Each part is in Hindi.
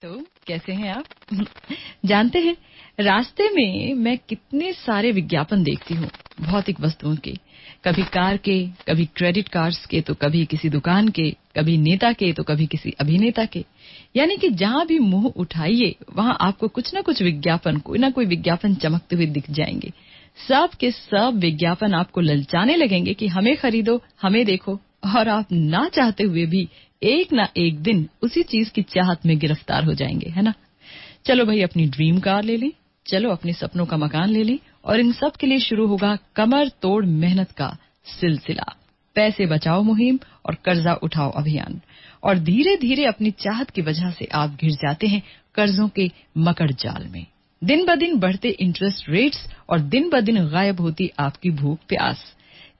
तो कैसे हैं आप? जानते हैं, रास्ते में मैं कितने सारे विज्ञापन देखती हूँ भौतिक वस्तुओं के। कभी कार के, कभी क्रेडिट कार्ड्स के, तो कभी किसी दुकान के, कभी नेता के, तो कभी किसी अभिनेता के। यानी कि जहां भी मुंह उठाइए वहां आपको कुछ ना कुछ विज्ञापन, कोई ना कोई विज्ञापन चमकते हुए दिख जाएंगे। सब के सब विज्ञापन आपको ललचाने लगेंगे कि हमें खरीदो, हमें देखो, और आप ना चाहते हुए भी एक ना एक दिन उसी चीज की चाहत में गिरफ्तार हो जाएंगे, है ना? चलो भाई, अपनी ड्रीम कार ले लें, चलो अपने सपनों का मकान ले लें, और इन सब के लिए शुरू होगा कमर तोड़ मेहनत का सिलसिला। पैसे बचाओ मुहिम और कर्जा उठाओ अभियान। और धीरे धीरे अपनी चाहत की वजह से आप घिर जाते हैं कर्जों के मकड़ जाल में। दिन ब दिन बढ़ते इंटरेस्ट रेट्स और दिन ब दिन गायब होती आपकी भूख प्यास।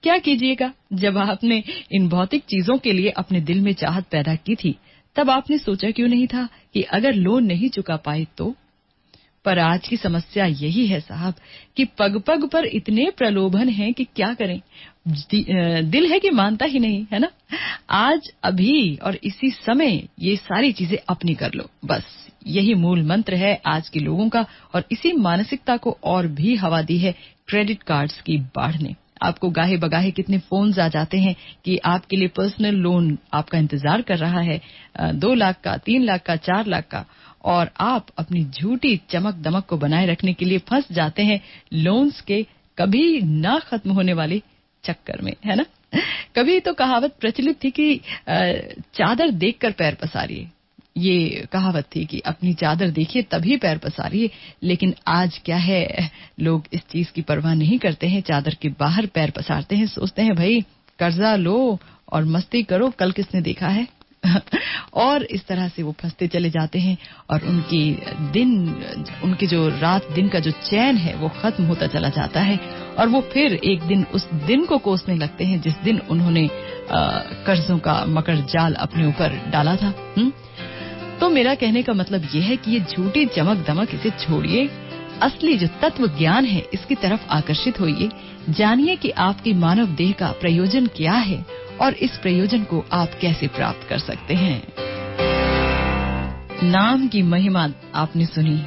क्या कीजिएगा? जब आपने इन भौतिक चीजों के लिए अपने दिल में चाहत पैदा की थी, तब आपने सोचा क्यों नहीं था कि अगर लोन नहीं चुका पाए तो? पर आज की समस्या यही है साहब कि पग पग पर इतने प्रलोभन हैं कि क्या करें। दिल है कि मानता ही नहीं, है ना? आज, अभी और इसी समय ये सारी चीजें अपनी कर लो, बस यही मूल मंत्र है आज के लोगों का। और इसी मानसिकता को और भी हवा दी है क्रेडिट कार्ड्स की बाढ़ ने। आपको गाहे बगाहे कितने फोन्स आ जाते हैं कि आपके लिए पर्सनल लोन आपका इंतजार कर रहा है, 2 लाख का, 3 लाख का, 4 लाख का, और आप अपनी झूठी चमक दमक को बनाए रखने के लिए फंस जाते हैं लोन्स के कभी ना खत्म होने वाले चक्कर में, है ना? कभी तो कहावत प्रचलित थी कि चादर देखकर पैर पसारिए। ये कहावत थी कि अपनी चादर देखिए तभी पैर पसारिए। लेकिन आज क्या है, लोग इस चीज की परवाह नहीं करते हैं, चादर के बाहर पैर पसारते हैं। सोचते हैं भाई कर्जा लो और मस्ती करो, कल किसने देखा है? और इस तरह से वो फंसते चले जाते हैं और उनकी जो रात दिन का जो चैन है वो खत्म होता चला जाता है। और वो फिर एक दिन उस दिन को कोसने लगते हैं जिस दिन उन्होंने कर्जों का मकड़ जाल अपने ऊपर डाला था। तो मेरा कहने का मतलब ये है कि ये झूठी चमक दमक इसे छोड़िए, असली जो तत्व ज्ञान है इसकी तरफ आकर्षित होइए। जानिए कि आपकी मानव देह का प्रयोजन क्या है और इस प्रयोजन को आप कैसे प्राप्त कर सकते हैं। नाम की महिमा आपने सुनी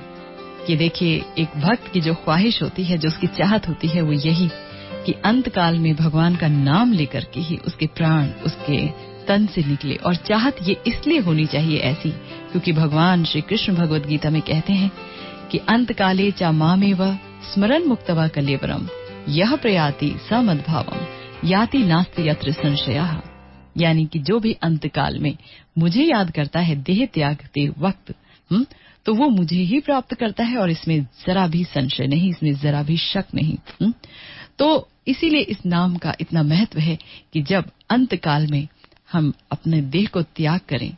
कि देखिए, एक भक्त की जो ख्वाहिश होती है, जो उसकी चाहत होती है, वो यही कि अंत काल में भगवान का नाम लेकर के ही उसके प्राण उसके तन से निकले। और चाहत ये इसलिए होनी चाहिए ऐसी क्योंकि भगवान श्री कृष्ण भगवद गीता में कहते हैं कि अंत काले चा मामेव स्मरण मुक्तवा कलेवरम यह प्रयाति समद्भावम याति नास्ति यत्र संशयः। यानी कि जो भी अंत काल में मुझे याद करता है देह त्यागते वक्त, तो वो मुझे ही प्राप्त करता है और इसमें जरा भी संशय नहीं, इसमें जरा भी शक नहीं। तो इसीलिए इस नाम का इतना महत्व है कि जब अंत काल में हम अपने देह को त्याग करें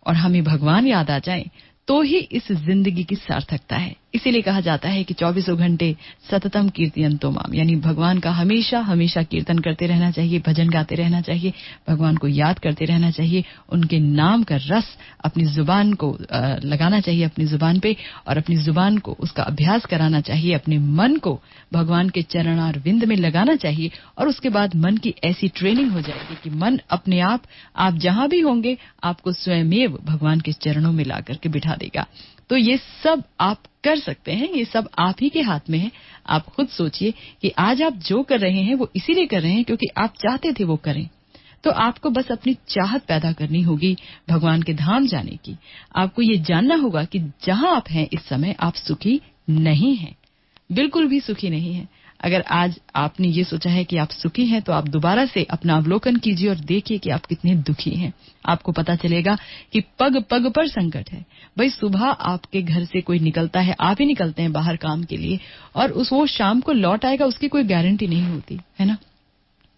और हमें भगवान याद आ जाए तो ही इस जिंदगी की सार्थकता है। इसीलिए कहा जाता है कि 24 घंटे सततम कीर्तयन्तो माम, यानी भगवान का हमेशा हमेशा कीर्तन करते रहना चाहिए, भजन गाते रहना चाहिए, भगवान को याद करते रहना चाहिए, उनके नाम का रस अपनी जुबान को लगाना चाहिए अपनी जुबान पे, और अपनी जुबान को उसका अभ्यास कराना चाहिए, अपने मन को भगवान के चरणार विंद में लगाना चाहिए। और उसके बाद मन की ऐसी ट्रेनिंग हो जाएगी कि मन अपने आप जहां भी होंगे आपको स्वयमेव भगवान के चरणों में ला करके बिठा देगा। तो ये सब आप कर सकते हैं, ये सब आप ही के हाथ में है। आप खुद सोचिए कि आज आप जो कर रहे हैं वो इसीलिए कर रहे हैं क्योंकि आप चाहते थे वो करें। तो आपको बस अपनी चाहत पैदा करनी होगी भगवान के धाम जाने की। आपको ये जानना होगा कि जहां आप हैं इस समय आप सुखी नहीं हैं, बिल्कुल भी सुखी नहीं हैं। अगर आज आपने ये सोचा है कि आप सुखी हैं तो आप दोबारा से अपना अवलोकन कीजिए और देखिए कि आप कितने दुखी हैं। आपको पता चलेगा कि पग पग पर संकट है। भाई सुबह आपके घर से कोई निकलता है, आप ही निकलते हैं बाहर काम के लिए, और वो शाम को लौट आएगा उसकी कोई गारंटी नहीं होती, है ना?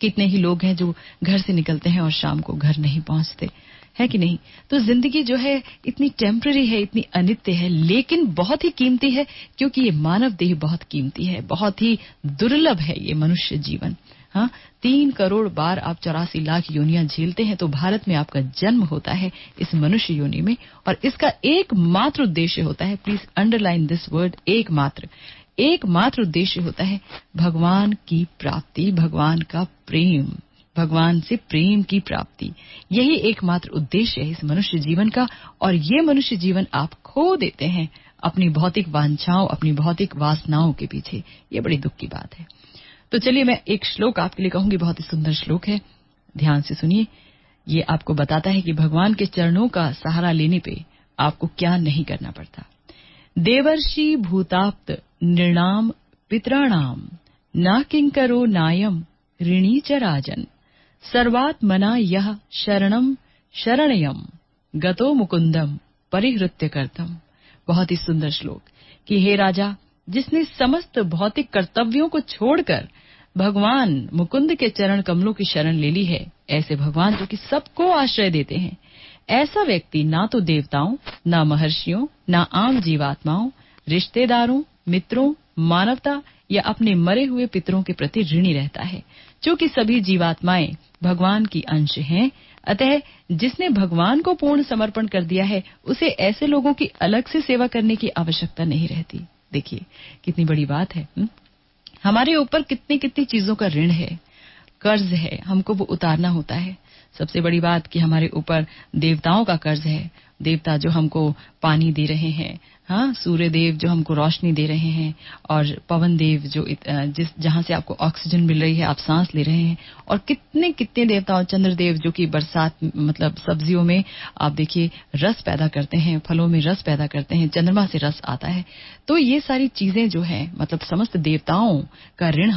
कितने ही लोग हैं जो घर से निकलते हैं और शाम को घर नहीं पहुंचते, है कि नहीं? तो जिंदगी जो है इतनी टेम्पररी है, इतनी अनित्य है, लेकिन बहुत ही कीमती है क्योंकि ये मानव देह बहुत कीमती है, बहुत ही दुर्लभ है ये मनुष्य जीवन। हाँ, 3 करोड़ बार आप 84 लाख योनियां झेलते हैं तो भारत में आपका जन्म होता है इस मनुष्य योनि में, और इसका एकमात्र उद्देश्य होता है, प्लीज अंडरलाइन दिस वर्ड, एकमात्र उद्देश्य होता है भगवान की प्राप्ति, भगवान का प्रेम, भगवान से प्रेम की प्राप्ति। यही एकमात्र उद्देश्य है इस मनुष्य जीवन का, और ये मनुष्य जीवन आप खो देते हैं अपनी भौतिक वांछाओं, अपनी भौतिक वासनाओं के पीछे। ये बड़ी दुख की बात है। तो चलिए मैं एक श्लोक आपके लिए कहूंगी, बहुत ही सुंदर श्लोक है, ध्यान से सुनिए। ये आपको बताता है कि भगवान के चरणों का सहारा लेने पे आपको क्या नहीं करना पड़ता। देवर्षि भूताप्त नृणाम पितराणाम न किंकरो नायम ऋणी च राजन सर्वात्मना यह शरणम शरणयम गतो मुकुंदम परिहृत्य करतम। बहुत ही सुंदर श्लोक कि हे राजा, जिसने समस्त भौतिक कर्तव्यों को छोड़कर भगवान मुकुंद के चरण कमलों की शरण ले ली है, ऐसे भगवान जो कि सबको आश्रय देते हैं, ऐसा व्यक्ति ना तो देवताओं, ना महर्षियों, ना आम जीवात्माओं, रिश्तेदारों, मित्रों, मानवता या अपने मरे हुए पितरों के प्रति ऋणी रहता है। क्योंकि सभी जीवात्माएं भगवान की अंश हैं, अतः जिसने भगवान को पूर्ण समर्पण कर दिया है, उसे ऐसे लोगों की अलग से सेवा करने की आवश्यकता नहीं रहती। देखिए कितनी बड़ी बात है। हमारे ऊपर कितनी कितनी चीजों का ऋण है, कर्ज है, हमको वो उतारना होता है। सबसे बड़ी बात कि हमारे ऊपर देवताओं का कर्ज है। देवता जो हमको पानी दे रहे हैं, हाँ, सूर्य देव जो हमको रोशनी दे रहे हैं, और पवन देव जो जहां से आपको ऑक्सीजन मिल रही है, आप सांस ले रहे हैं, और कितने कितने देवताओं, चंद्रदेव जो कि बरसात मतलब सब्जियों में आप देखिए रस पैदा करते हैं, फलों में रस पैदा करते हैं, चंद्रमा से रस आता है। तो ये सारी चीजें जो है, मतलब समस्त देवताओं का ऋण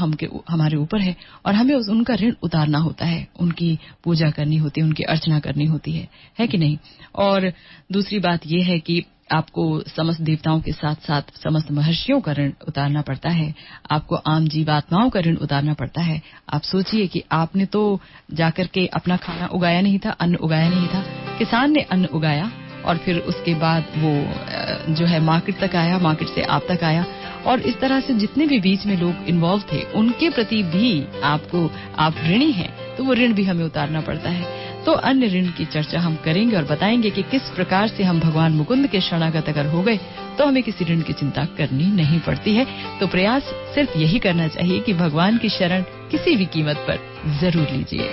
हमारे ऊपर है, और हमें उनका ऋण उतारना होता है, उनकी पूजा करनी होती है, उनकी अर्चना करनी होती है कि नहीं। और दूसरी बात यह है कि आपको समस्त देवताओं के साथ साथ समस्त महर्षियों का ऋण उतारना पड़ता है, आपको आम जीवात्माओं का ऋण उतारना पड़ता है। आप सोचिए कि आपने तो जाकर के अपना खाना उगाया नहीं था, अन्न उगाया नहीं था, किसान ने अन्न उगाया, और फिर उसके बाद वो जो है मार्केट तक आया, मार्केट से आप तक आया, और इस तरह से जितने भी बीच में लोग इन्वॉल्व थे, उनके प्रति भी आप ऋणी हैं, तो वो ऋण भी हमें उतारना पड़ता है। तो अन्य ऋण की चर्चा हम करेंगे और बताएंगे कि किस प्रकार से हम भगवान मुकुंद के शरणागत अगर हो गए तो हमें किसी ऋण की चिंता करनी नहीं पड़ती है। तो प्रयास सिर्फ यही करना चाहिए कि भगवान की शरण किसी भी कीमत पर जरूर लीजिए।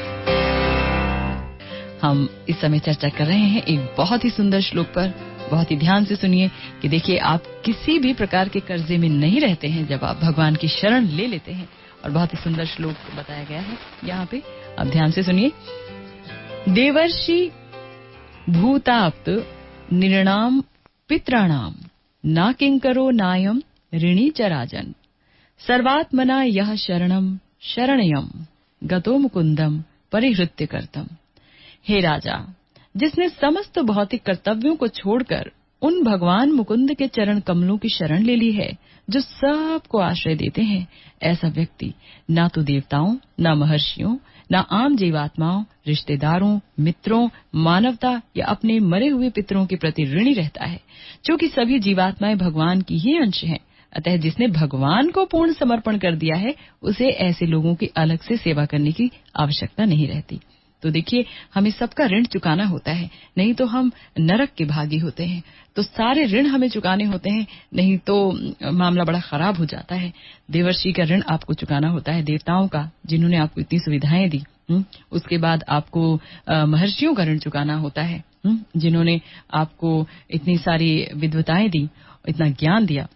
हम इस समय चर्चा कर रहे हैं एक बहुत ही सुंदर श्लोक पर। बहुत ही ध्यान से सुनिए कि देखिए आप किसी भी प्रकार के कर्जे में नहीं रहते हैं जब आप भगवान की शरण ले लेते हैं। और बहुत ही सुंदर श्लोक बताया गया है यहाँ पे, आप ध्यान से सुनिए। देवर्षि भूताप्त नृणाम पितराणाम न किंकरो नायम ऋणी च राजन सर्वात्मना यह शरणम शरणयम गतो मुकुंदम परिहृत्य करतम। हे राजा, जिसने समस्त भौतिक कर्तव्यों को छोड़कर उन भगवान मुकुंद के चरण कमलों की शरण ले ली है, जो सबको आश्रय देते हैं, ऐसा व्यक्ति ना तो देवताओं, ना महर्षियों, ना आम जीवात्माओं, रिश्तेदारों, मित्रों, मानवता या अपने मरे हुए पितरों के प्रति ऋणी रहता है। क्योंकि सभी जीवात्माएं भगवान की ही अंश हैं, अतः जिसने भगवान को पूर्ण समर्पण कर दिया है, उसे ऐसे लोगों की अलग से सेवा करने की आवश्यकता नहीं रहती। तो देखिए हमें सबका ऋण चुकाना होता है, नहीं तो हम नरक के भागी होते हैं। तो सारे ऋण हमें चुकाने होते हैं, नहीं तो मामला बड़ा खराब हो जाता है। देवर्षि का ऋण आपको चुकाना होता है, देवताओं का जिन्होंने आपको इतनी सुविधाएं दी। उसके बाद आपको महर्षियों का ऋण चुकाना होता है, जिन्होंने आपको इतनी सारी विद्वताएं दी, इतना ज्ञान दिया।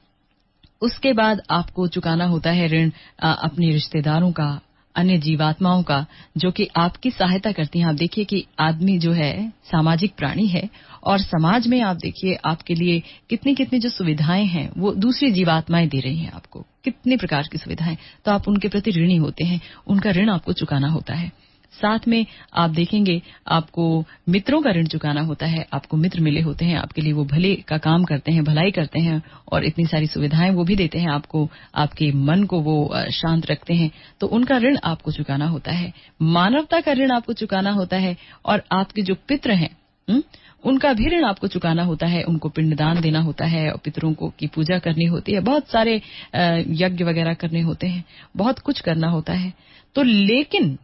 उसके बाद आपको चुकाना होता है ऋण अपने रिश्तेदारों का, अन्य जीवात्माओं का, जो कि आपकी सहायता करती हैं। आप देखिए कि आदमी जो है सामाजिक प्राणी है, और समाज में आप देखिए आपके लिए कितनी कितनी जो सुविधाएं हैं वो दूसरी जीवात्माएं दे रही हैं आपको, कितनी प्रकार की सुविधाएं। तो आप उनके प्रति ऋणी होते हैं, उनका ऋण आपको चुकाना होता है। साथ में आप देखेंगे आपको मित्रों का ऋण चुकाना होता है। आपको मित्र मिले होते हैं, आपके लिए वो भले का काम करते हैं, भलाई करते हैं, और इतनी सारी सुविधाएं वो भी देते हैं आपको, आपके मन को वो शांत रखते हैं, तो उनका ऋण आपको चुकाना होता है। मानवता का ऋण आपको चुकाना होता है, और आपके जो पितृ हैं उनका भी ऋण आपको चुकाना होता है। उनको पिंडदान देना होता है, और पितरों को की पूजा करनी होती है, बहुत सारे यज्ञ वगैरह करने होते हैं, बहुत कुछ करना होता है। तो लेकिन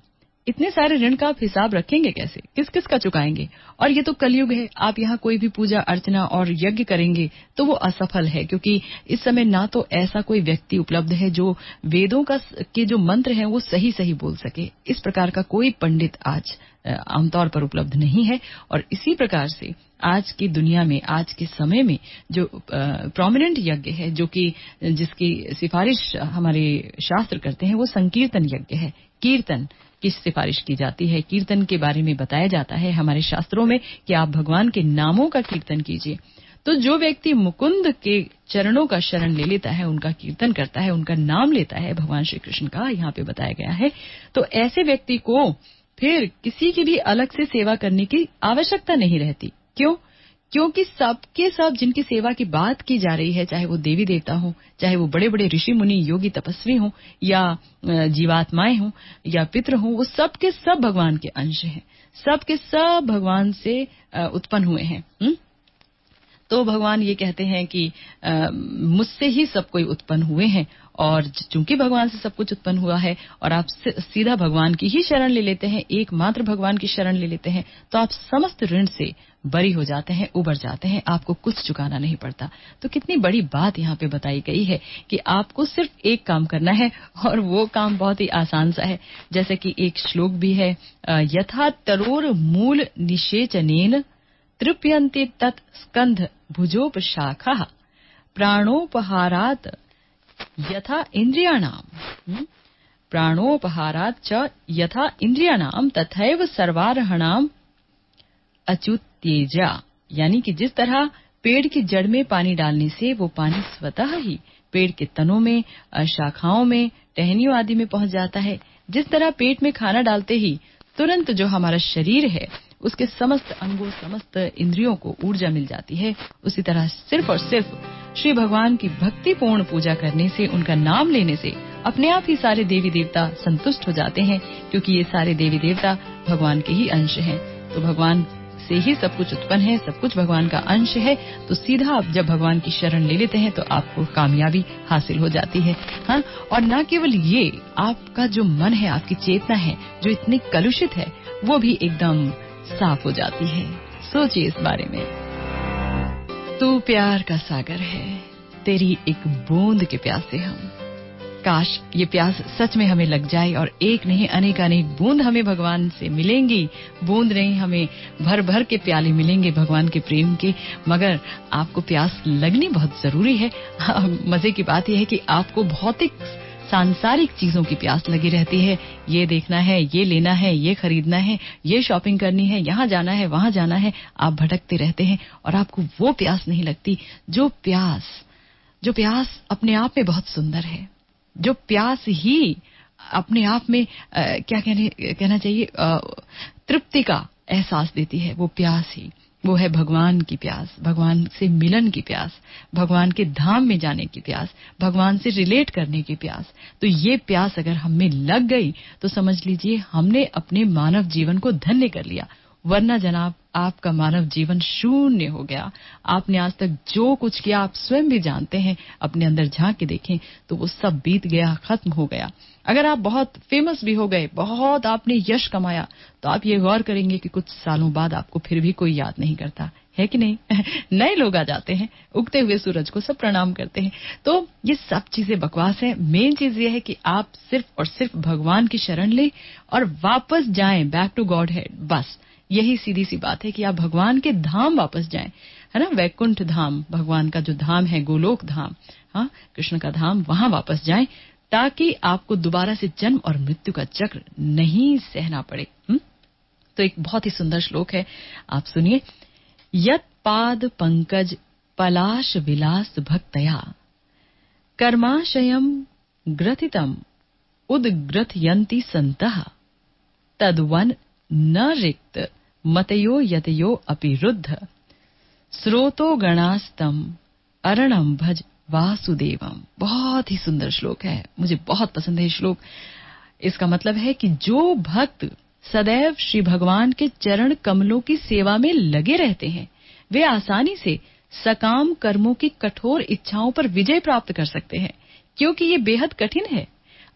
इतने सारे ऋण का आप हिसाब रखेंगे कैसे? किस किस का चुकाएंगे? और ये तो कलयुग है, आप यहाँ कोई भी पूजा अर्चना और यज्ञ करेंगे तो वो असफल है, क्योंकि इस समय ना तो ऐसा कोई व्यक्ति उपलब्ध है जो वेदों के जो मंत्र हैं वो सही सही बोल सके। इस प्रकार का कोई पंडित आज आमतौर पर उपलब्ध नहीं है। और इसी प्रकार से आज की दुनिया में, आज के समय में जो प्रोमिनेंट यज्ञ है, जो कि जिसकी सिफारिश हमारे शास्त्र करते हैं, वो संकीर्तन यज्ञ है। कीर्तन की सिफारिश की जाती है, कीर्तन के बारे में बताया जाता है हमारे शास्त्रों में कि आप भगवान के नामों का कीर्तन कीजिए। तो जो व्यक्ति मुकुंद के चरणों का शरण ले लेता है, उनका कीर्तन करता है, उनका नाम लेता है भगवान श्री कृष्ण का, यहाँ पे बताया गया है, तो ऐसे व्यक्ति को फिर किसी की भी अलग से सेवा करने की आवश्यकता नहीं रहती। क्यों? क्योंकि सबके सब जिनकी सेवा की बात की जा रही है, चाहे वो देवी देवता हो, चाहे वो बड़े बड़े ऋषि मुनि योगी तपस्वी हों, या जीवात्माएं हों, या पितृ हों, वो सबके सब भगवान के अंश हैं, सबके सब भगवान से उत्पन्न हुए हैं। तो भगवान ये कहते हैं कि मुझसे ही सब कोई उत्पन्न हुए हैं, और चूंकि भगवान से सब कुछ उत्पन्न हुआ है और आप सीधा भगवान की ही शरण ले लेते हैं, एकमात्र भगवान की शरण ले लेते हैं, तो आप समस्त ऋण से बरी हो जाते हैं, उबर जाते हैं, आपको कुछ चुकाना नहीं पड़ता। तो कितनी बड़ी बात यहाँ पे बताई गई है कि आपको सिर्फ एक काम करना है, और वो काम बहुत ही आसान सा है। जैसे कि एक श्लोक भी है, यथा तरोर मूल निषेचनेन तृप्यन्ते तत् स्कंध भुजोपशाखा प्राणोपहारात् यथा इंद्रियाणाम प्राणोपहारात् च यथा इंद्रियाणाम तथैव सर्वार्हणाम अच्युत्येजा। यानी कि जिस तरह पेड़ की जड़ में पानी डालने से वो पानी स्वतः ही पेड़ के तनों में, शाखाओं में, टहनियों आदि में पहुंच जाता है, जिस तरह पेट में खाना डालते ही तुरंत जो हमारा शरीर है उसके समस्त अंगों, समस्त इंद्रियों को ऊर्जा मिल जाती है, उसी तरह सिर्फ और सिर्फ श्री भगवान की भक्तिपूर्ण पूजा करने से, उनका नाम लेने से अपने आप ही सारे देवी देवता संतुष्ट हो जाते हैं, क्योंकि ये सारे देवी देवता भगवान के ही अंश हैं। तो भगवान से ही सब कुछ उत्पन्न है, सब कुछ भगवान का अंश है। तो सीधा आप जब भगवान की शरण ले लेते हैं तो आपको कामयाबी हासिल हो जाती है। हाँ, और न केवल ये, आपका जो मन है, आपकी चेतना है जो इतनी कलुषित है, वो भी एकदम साफ हो जाती है। सोचिए इस बारे में। तू प्यार का सागर है, तेरी एक बूंद के प्यासे हम। काश ये प्यास सच में हमें लग जाए और एक नहीं अनेक बूंद हमें भगवान से मिलेंगी। बूंद नहीं, हमें भर भर के प्याले मिलेंगे भगवान के प्रेम के। मगर आपको प्यास लगनी बहुत जरूरी है। मजे की बात यह है कि आपको भौतिक सांसारिक चीजों की प्यास लगी रहती है। ये देखना है, ये लेना है, ये खरीदना है, ये शॉपिंग करनी है, यहाँ जाना है, वहां जाना है। आप भटकते रहते हैं और आपको वो प्यास नहीं लगती जो प्यास अपने आप में बहुत सुंदर है, जो प्यास ही अपने आप में क्या कहना चाहिए, तृप्ति का एहसास देती है। वो प्यास ही, वो है भगवान की प्यास, भगवान से मिलन की प्यास, भगवान के धाम में जाने की प्यास, भगवान से रिलेट करने की प्यास। तो ये प्यास अगर हम में लग गई तो समझ लीजिए हमने अपने मानव जीवन को धन्य कर लिया। वरना जनाब, आपका मानव जीवन शून्य हो गया। आपने आज तक जो कुछ किया आप स्वयं भी जानते हैं। अपने अंदर झांक के देखें तो वो सब बीत गया, खत्म हो गया। अगर आप बहुत फेमस भी हो गए, बहुत आपने यश कमाया, तो आप ये गौर करेंगे कि कुछ सालों बाद आपको फिर भी कोई याद नहीं करता है, कि नहीं? नए लोग आ जाते हैं, उगते हुए सूरज को सब प्रणाम करते हैं। तो ये सब चीजें बकवास है। मेन चीज ये है कि आप सिर्फ और सिर्फ भगवान की शरण लें और वापस जाएं, बैक टू गॉड हेड। बस यही सीधी सी बात है कि आप भगवान के धाम वापस जाएं, है ना। वैकुंठ धाम, भगवान का जो धाम है, गोलोक धाम, हाँ, कृष्ण का धाम, वहां वापस जाएं, ताकि आपको दोबारा से जन्म और मृत्यु का चक्र नहीं सहना पड़े। तो एक बहुत ही सुंदर श्लोक है, आप सुनिए। यत पाद पंकज पलाश विलास भक्तया कर्माशयम ग्रथितम उद्ग्रथयन्ति संतः तद्वन न रिक्त मतयो यतयो अपि रुद्ध स्रोतो गणास्तम अरणम भज वासुदेवम। बहुत ही सुंदर श्लोक है, मुझे बहुत पसंद है ये श्लोक। इसका मतलब है कि जो भक्त सदैव श्री भगवान के चरण कमलों की सेवा में लगे रहते हैं, वे आसानी से सकाम कर्मों की कठोर इच्छाओं पर विजय प्राप्त कर सकते हैं, क्योंकि ये बेहद कठिन है।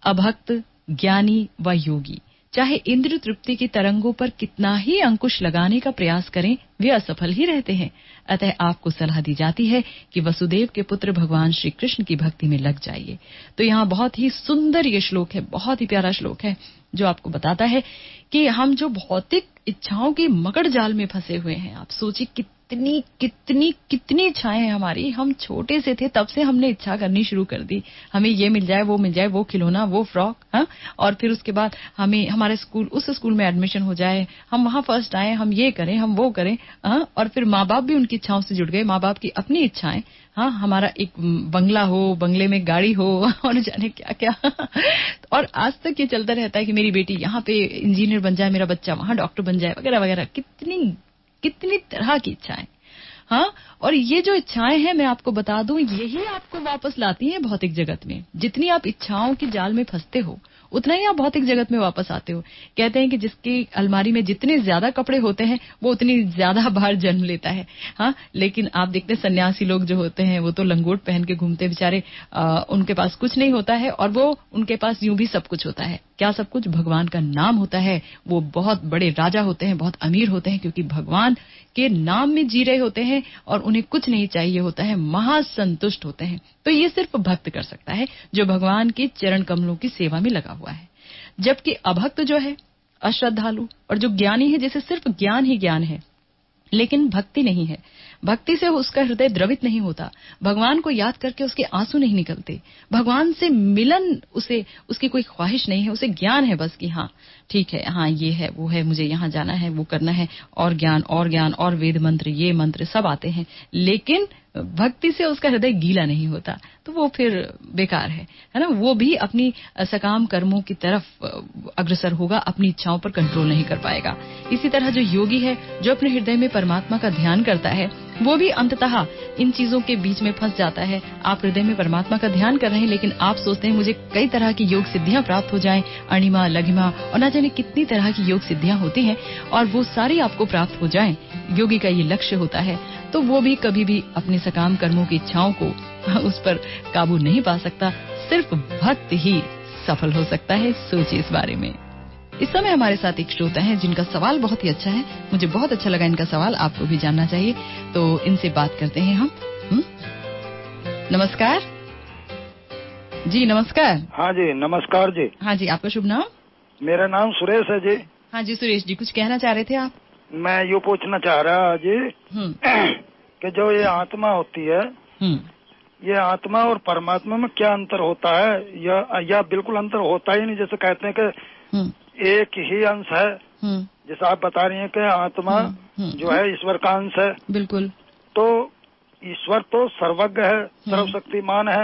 अभक्त, ज्ञानी व योगी चाहे इंद्र तृप्ति की तरंगों पर कितना ही अंकुश लगाने का प्रयास करें, वे असफल ही रहते हैं। अतः आपको सलाह दी जाती है कि वसुदेव के पुत्र भगवान श्री कृष्ण की भक्ति में लग जाइए। तो यहाँ बहुत ही सुंदर ये श्लोक है, बहुत ही प्यारा श्लोक है, जो आपको बताता है कि हम जो भौतिक इच्छाओं की मकड़ जाल में फंसे हुए हैं, आप सोचिए कितनी कितनी कितनी इच्छाएं हैं हमारी। हम छोटे से थे तब से हमने इच्छा करनी शुरू कर दी, हमें ये मिल जाए, वो खिलौना, वो फ्रॉक, हाँ, और फिर उसके बाद हमें हमारे स्कूल, उस स्कूल में एडमिशन हो जाए, हम वहां फर्स्ट आए, हम ये करें, हम वो करें, हाँ, और फिर माँ बाप भी उनकी इच्छाओं से जुड़ गए, माँ बाप की अपनी इच्छाएं, हाँ, हमारा एक बंगला हो, बंगले में गाड़ी हो और जाने क्या क्या और आज तक ये चलता रहता है कि मेरी बेटी यहाँ पे इंजीनियर बन जाए, मेरा बच्चा वहां डॉक्टर बन जाए, वगैरह वगैरह। कितनी तरह की इच्छाएं, हाँ, और ये जो इच्छाएं हैं, मैं आपको बता दूं, यही आपको वापस लाती हैं भौतिक जगत में। जितनी आप इच्छाओं की जाल में फंसते हो, उतना ही आप भौतिक जगत में वापस आते हो। कहते हैं कि जिसकी अलमारी में जितने ज्यादा कपड़े होते हैं, वो उतनी ज्यादा बार जन्म लेता है, हाँ। लेकिन आप देखते हैं सन्यासी लोग जो होते हैं, वो तो लंगोट पहन के घूमते बेचारे, उनके पास कुछ नहीं होता है, और वो उनके पास यूं भी सब कुछ होता है। क्या सब कुछ? भगवान का नाम होता है। वो बहुत बड़े राजा होते हैं, बहुत अमीर होते हैं, क्योंकि भगवान के नाम में जी रहे होते हैं और उन्हें कुछ नहीं चाहिए होता है, महासंतुष्ट होते हैं। तो ये सिर्फ भक्त कर सकता है, जो भगवान के चरण कमलों की सेवा में लगा हुआ है। जबकि अभक्त जो है, अश्रद्धालु, और जो ज्ञानी है, जैसे सिर्फ ज्ञान ही ज्ञान है लेकिन भक्ति नहीं है, भक्ति से उसका हृदय द्रवित नहीं होता, भगवान को याद करके उसके आंसू नहीं निकलते, भगवान से मिलन उसे, उसकी कोई ख्वाहिश नहीं है, उसे ज्ञान है बस कि हाँ ठीक है, हाँ ये है, वो है, मुझे यहाँ जाना है, वो करना है, और ज्ञान और वेद मंत्र, ये मंत्र सब आते हैं, लेकिन भक्ति से उसका हृदय गीला नहीं होता, तो वो फिर बेकार है ना। वो भी अपनी सकाम कर्मों की तरफ अग्रसर होगा, अपनी इच्छाओं पर कंट्रोल नहीं कर पाएगा। इसी तरह जो योगी है, जो अपने हृदय में परमात्मा का ध्यान करता है, वो भी अंततः इन चीजों के बीच में फंस जाता है। आप हृदय में परमात्मा का ध्यान कर रहे हैं, लेकिन आप सोचते हैं मुझे कई तरह की योग सिद्धियां प्राप्त हो जाएं, अणिमा, लघिमा और ना जाने कितनी तरह की योग सिद्धियां होती हैं, और वो सारी आपको प्राप्त हो जाएं, योगी का ये लक्ष्य होता है। तो वो भी कभी भी अपने सकाम कर्मों की इच्छाओं को उस पर काबू नहीं पा सकता, सिर्फ भक्त ही सफल हो सकता है। सोचिए इस बारे में। इस समय हमारे साथ एक श्रोता है जिनका सवाल बहुत ही अच्छा है, मुझे बहुत अच्छा लगा इनका सवाल, आपको भी जानना चाहिए, तो इनसे बात करते हैं हम। नमस्कार जी। नमस्कार। हाँ जी, नमस्कार जी। हाँ जी, आपका शुभ नाम? मेरा नाम सुरेश है जी। हाँ जी सुरेश जी, कुछ कहना चाह रहे थे आप? मैं ये पूछना चाह रहा जी कि जो ये आत्मा होती है, ये आत्मा और परमात्मा में क्या अंतर होता है, या बिल्कुल अंतर होता ही नहीं? जैसे कहते हैं कि एक ही अंश है, जैसे आप बता रही हैं कि आत्मा जो है ईश्वर का अंश है। बिल्कुल। तो ईश्वर तो सर्वज्ञ है, सर्वशक्तिमान है,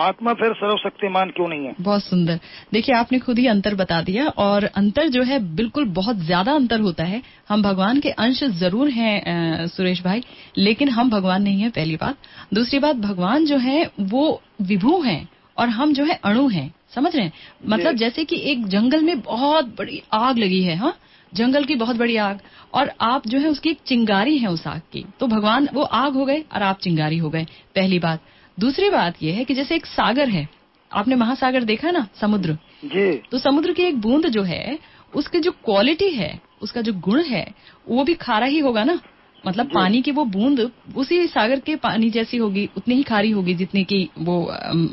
आत्मा फिर सर्वशक्तिमान क्यों नहीं है? बहुत सुंदर। देखिए, आपने खुद ही अंतर बता दिया, और अंतर जो है बिल्कुल बहुत ज्यादा अंतर होता है। हम भगवान के अंश जरूर हैं सुरेश भाई, लेकिन हम भगवान नहीं है, पहली बात। दूसरी बात, भगवान जो है वो विभू हैं और हम जो है अणु हैं, समझ रहे हैं? मतलब जैसे कि एक जंगल में बहुत बड़ी आग लगी है, हाँ, जंगल की बहुत बड़ी आग, और आप जो है उसकी एक चिंगारी है उस आग की, तो भगवान वो आग हो गए और आप चिंगारी हो गए, पहली बात। दूसरी बात ये है कि जैसे एक सागर है, आपने महासागर देखा ना, समुद्र जी, तो समुद्र की एक बूंद जो है, उसकी जो क्वालिटी है, उसका जो गुण है, वो भी खारा ही होगा ना। मतलब पानी की वो बूंद उसी सागर के पानी जैसी होगी, उतनी ही खारी होगी जितनी की वो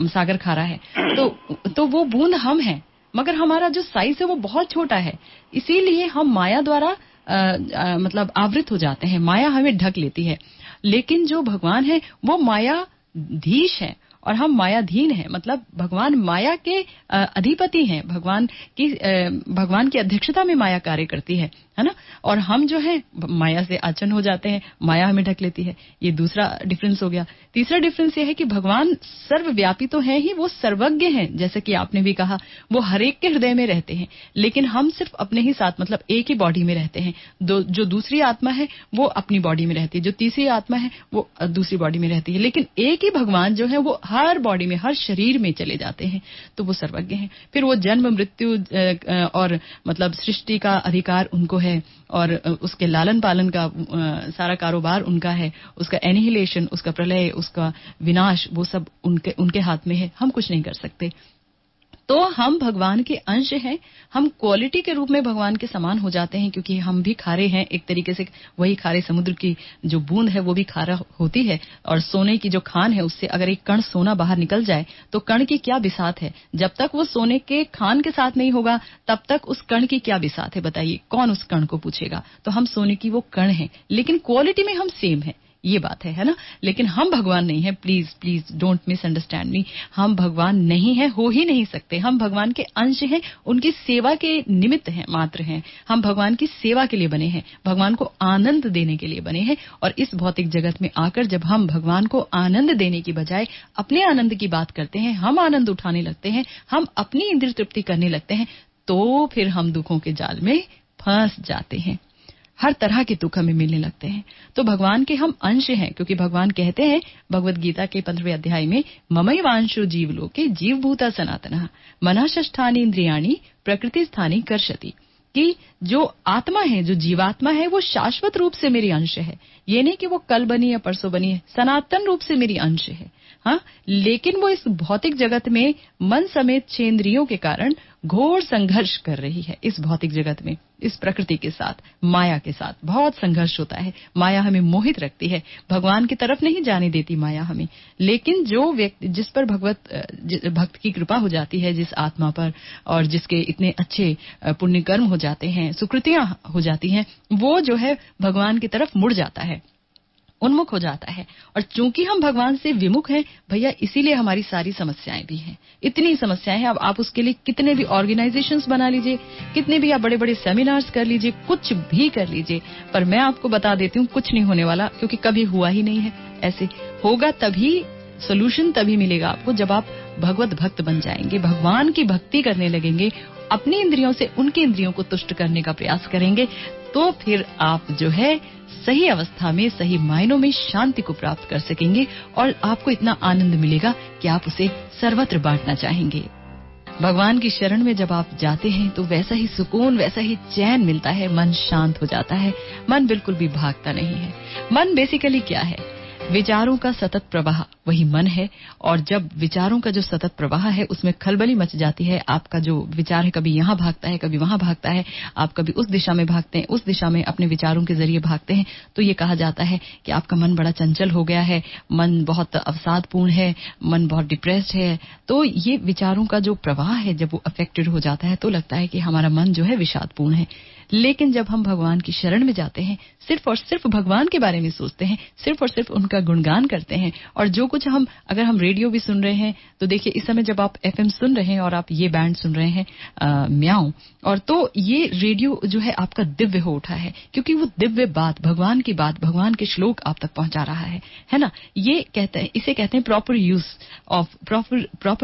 सागर खारा है। तो वो बूंद हम हैं, मगर हमारा जो साइज है वो बहुत छोटा है, इसीलिए हम माया द्वारा मतलब आवृत हो जाते हैं, माया हमें ढक लेती है। लेकिन जो भगवान है वो मायाधीश है और हम मायाधीन हैं, मतलब भगवान माया के अधिपति हैं, भगवान की अध्यक्षता में माया कार्य करती है ना। और हम जो है माया से आच्छन्न हो जाते हैं, माया हमें ढक लेती है। ये दूसरा डिफरेंस हो गया। तीसरा डिफरेंस ये है कि भगवान सर्वव्यापी तो है ही, वो सर्वज्ञ हैं, जैसे कि आपने भी कहा, वो हर एक के हृदय में रहते हैं, लेकिन हम सिर्फ अपने ही साथ, मतलब एक ही बॉडी में रहते हैं। जो दूसरी आत्मा है वो अपनी बॉडी में रहती है, जो तीसरी आत्मा है वो दूसरी बॉडी में रहती है, लेकिन एक ही भगवान जो है वो हर बॉडी में, हर शरीर में चले जाते हैं, तो वो सर्वज्ञ हैं। फिर वो जन्म मृत्यु और मतलब सृष्टि का अधिकार उनको है, और उसके लालन पालन का सारा कारोबार उनका है, उसका एनिहिलेशन, उसका प्रलय, उसका विनाश, वो सब उनके हाथ में है, हम कुछ नहीं कर सकते। तो हम भगवान के अंश हैं। हम क्वालिटी के रूप में भगवान के समान हो जाते हैं, क्योंकि हम भी खारे हैं एक तरीके से। वही खारे समुद्र की जो बूंद है वो भी खारा होती है, और सोने की जो खान है उससे अगर एक कण सोना बाहर निकल जाए तो कण की क्या बिसात है। जब तक वो सोने के खान के साथ नहीं होगा तब तक उस कण की क्या बिसात है, बताइए कौन उस कण को पूछेगा। तो हम सोने की वो कण हैं, लेकिन क्वालिटी में हम सेम है, ये बात है ना। लेकिन हम भगवान नहीं है, प्लीज प्लीज डोंट मिसअंडरस्टैंड मी। हम भगवान नहीं है, हो ही नहीं सकते। हम भगवान के अंश हैं, उनकी सेवा के निमित्त हैं, मात्र हैं। हम भगवान की सेवा के लिए बने हैं, भगवान को आनंद देने के लिए बने हैं। और इस भौतिक जगत में आकर जब हम भगवान को आनंद देने की बजाय अपने आनंद की बात करते हैं, हम आनंद उठाने लगते हैं, हम अपनी इंद्रिय तृप्ति करने लगते हैं, तो फिर हम दुखों के जाल में फंस जाते हैं। हर तरह के दुख हमें मिलने लगते हैं। तो भगवान के हम अंश हैं, क्योंकि भगवान कहते हैं भगवद गीता के 15वें अध्याय में, ममैवांशो जीवलोके जीवभूता सनातनः मनःषष्ठानि इंद्रियाणि प्रकृति स्थानी कर्षति, कि जो आत्मा है, जो जीवात्मा है, वो शाश्वत रूप से मेरी अंश है। ये नहीं कि वो कल बनी या परसों बनी है, सनातन रूप से मेरी अंश है। हाँ, लेकिन वो इस भौतिक जगत में मन समेत 6 इंद्रियों के कारण घोर संघर्ष कर रही है। इस भौतिक जगत में, इस प्रकृति के साथ, माया के साथ बहुत संघर्ष होता है। माया हमें मोहित रखती है, भगवान की तरफ नहीं जाने देती माया हमें। लेकिन जो व्यक्ति, जिस पर भक्त की कृपा हो जाती है, जिस आत्मा पर, और जिसके इतने अच्छे पुण्य कर्म हो जाते हैं, सुकृतियां हो जाती हैं, वो जो है भगवान की तरफ मुड़ जाता है, उन्मुख हो जाता है। और चूंकि हम भगवान से विमुख हैं भैया, इसीलिए हमारी सारी समस्याएं भी हैं। इतनी समस्याएं हैं, अब आप उसके लिए कितने भी ऑर्गेनाइजेशंस बना लीजिए, कितने भी आप बड़े बड़े सेमिनार्स कर लीजिए, कुछ भी कर लीजिए, पर मैं आपको बता देती हूँ कुछ नहीं होने वाला, क्योंकि कभी हुआ ही नहीं है। ऐसे होगा तभी, सोल्यूशन तभी मिलेगा आपको जब आप भगवत भक्त बन जाएंगे, भगवान की भक्ति करने लगेंगे, अपनी इंद्रियों से उनकी इंद्रियों को तुष्ट करने का प्रयास करेंगे, तो फिर आप जो है सही अवस्था में, सही मायनों में शांति को प्राप्त कर सकेंगे, और आपको इतना आनंद मिलेगा कि आप उसे सर्वत्र बांटना चाहेंगे। भगवान की शरण में जब आप जाते हैं तो वैसा ही सुकून, वैसा ही चैन मिलता है, मन शांत हो जाता है, मन बिल्कुल भी भागता नहीं है। मन बेसिकली क्या है? विचारों का सतत प्रवाह, वही मन है। और जब विचारों का जो सतत प्रवाह है उसमें खलबली मच जाती है, आपका जो विचार है कभी यहाँ भागता है, कभी वहां भागता है, आप कभी उस दिशा में भागते हैं, उस दिशा में अपने विचारों के जरिए भागते हैं, तो ये कहा जाता है कि आपका मन बड़ा चंचल हो गया है, मन बहुत अवसादपूर्ण है, मन बहुत डिप्रेस्ड है। तो ये विचारों का जो प्रवाह है, जब वो अफेक्टेड हो जाता है तो लगता है कि हमारा मन जो है विषादपूर्ण है। लेकिन जब हम भगवान की शरण में जाते हैं, सिर्फ और सिर्फ भगवान के बारे में सोचते हैं, सिर्फ और सिर्फ उनका गुणगान करते हैं, और जो कुछ अगर हम रेडियो भी सुन रहे हैं, तो देखिए इस समय जब आप एफएम सुन रहे हैं और आप ये बैंड सुन रहे हैं म्याऊं, और तो ये रेडियो जो है आपका दिव्य हो उठा है, क्योंकि वो दिव्य बात, भगवान की बात, भगवान के श्लोक आप तक पहुंचा रहा है ना। ये इसे कहते हैं प्रॉपर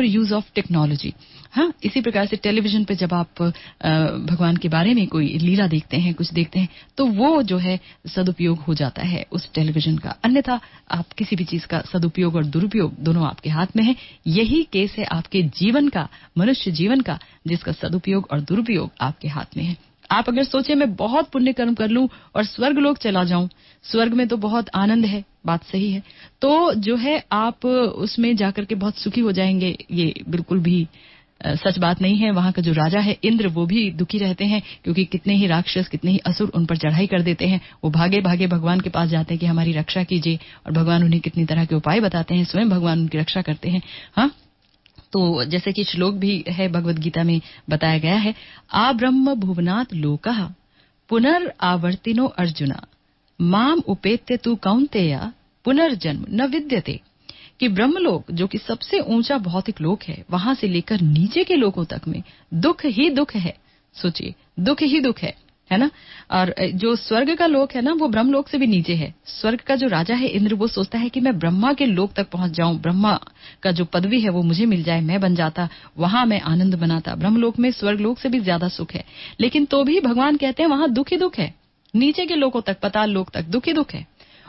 यूज ऑफ टेक्नोलॉजी। हाँ, इसी प्रकार से टेलीविजन पे जब आप भगवान के बारे में कोई लीला देखते हैं, कुछ देखते हैं, तो वो जो है सदुपयोग हो जाता है उस टेलीविजन का। अन्यथा आप किसी भी चीज का सदुपयोग और दुरुपयोग दोनों आपके हाथ में है। यही केस है आपके जीवन का, मनुष्य जीवन का, जिसका सदुपयोग और दुरुपयोग आपके हाथ में है। आप अगर सोचे मैं बहुत पुण्य कर्म कर लूं और स्वर्ग लोक चला जाऊं, स्वर्ग में तो बहुत आनंद है, बात सही है, तो जो है आप उसमें जाकर के बहुत सुखी हो जाएंगे, ये बिल्कुल भी सच बात नहीं है। वहां का जो राजा है इंद्र, वो भी दुखी रहते हैं, क्योंकि कितने ही राक्षस, कितने ही असुर उन पर चढ़ाई कर देते हैं। वो भागे भागे भगवान के पास जाते हैं कि हमारी रक्षा कीजिए, और भगवान उन्हें कितनी तरह के उपाय बताते हैं, स्वयं भगवान उनकी रक्षा करते हैं। हाँ, तो जैसे कि श्लोक भी है भगवद गीता में बताया गया है, आ ब्रह्म भुवनात् लोकः पुनर्आवर्तिनो अर्जुना माम उपेत्य तु कौन्तेय पुनर्जन्म न विद्यते, कि ब्रह्मलोक जो कि सबसे ऊंचा भौतिक लोक है, वहां से लेकर नीचे के लोकों तक में दुख ही दुख है। सोचिए, दुख ही दुख है ना। और जो स्वर्ग का लोक है ना, वो ब्रह्मलोक से भी नीचे है। स्वर्ग का जो राजा है इंद्र, वो सोचता है कि मैं ब्रह्मा के लोक तक पहुंच जाऊं, ब्रह्मा का जो पदवी है वो मुझे मिल जाए, मैं बन जाता, वहां मैं आनंद बनाता। ब्रह्मलोक में स्वर्ग लोक से भी ज्यादा सुख है, लेकिन तो भी भगवान कहते हैं वहां दुख ही दुख है। नीचे के लोकों तक, पाताल लोक तक दुख ही दुख है,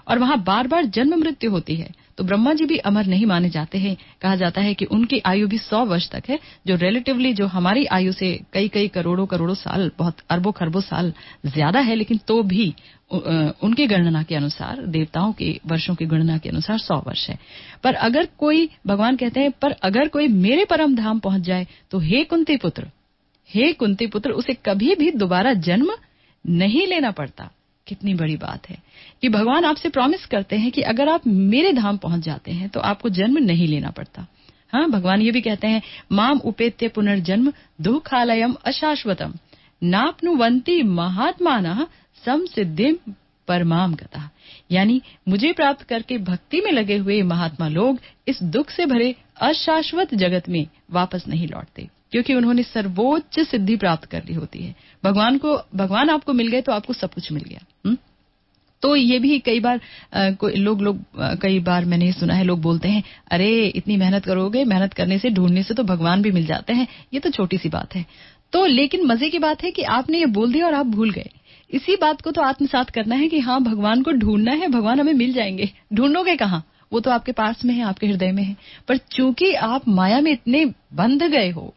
और वहां बार बार जन्म मृत्यु होती है। तो ब्रह्मा जी भी अमर नहीं माने जाते हैं। कहा जाता है कि उनकी आयु भी 100 वर्ष तक है, जो रिलेटिवली जो हमारी आयु से कई करोड़ों साल, बहुत अरबों खरबों साल ज्यादा है, लेकिन तो भी उनकी गणना के अनुसार, देवताओं के वर्षों की गणना के अनुसार 100 वर्ष है। पर अगर कोई, भगवान कहते हैं, पर अगर कोई मेरे परम धाम पहुंच जाए तो हे कुंती पुत्र, उसे कभी भी दोबारा जन्म नहीं लेना पड़ता। कितनी बड़ी बात है कि भगवान आपसे प्रॉमिस करते हैं कि अगर आप मेरे धाम पहुंच जाते हैं तो आपको जन्म नहीं लेना पड़ता। हाँ, भगवान ये भी कहते हैं, माम उपेत्य पुनर्जन्म दुःखालयम अशाश्वतम नाप्नुवन्ति महात्मानः समसिद्धिम परमाम गतः। यानी मुझे प्राप्त करके भक्ति में लगे हुए महात्मा लोग इस दुख से भरे अशाश्वत जगत में वापस नहीं लौटते, क्योंकि उन्होंने सर्वोच्च सिद्धि प्राप्त कर ली होती है। भगवान आपको मिल गए तो आपको सब कुछ मिल गया। तो ये भी कई बार कई बार मैंने सुना है, लोग बोलते हैं, अरे इतनी मेहनत करोगे, मेहनत करने से, ढूंढने से तो भगवान भी मिल जाते हैं, ये तो छोटी सी बात है। तो लेकिन मजे की बात है कि आपने ये बोल दिया और आप भूल गए। इसी बात को तो आत्मसात करना है कि हाँ, भगवान को ढूंढना है, भगवान हमें मिल जाएंगे। ढूंढोगे कहाँ? वो तो आपके पास में है, आपके हृदय में है। पर चूंकि आप माया में इतने बंध गए हो,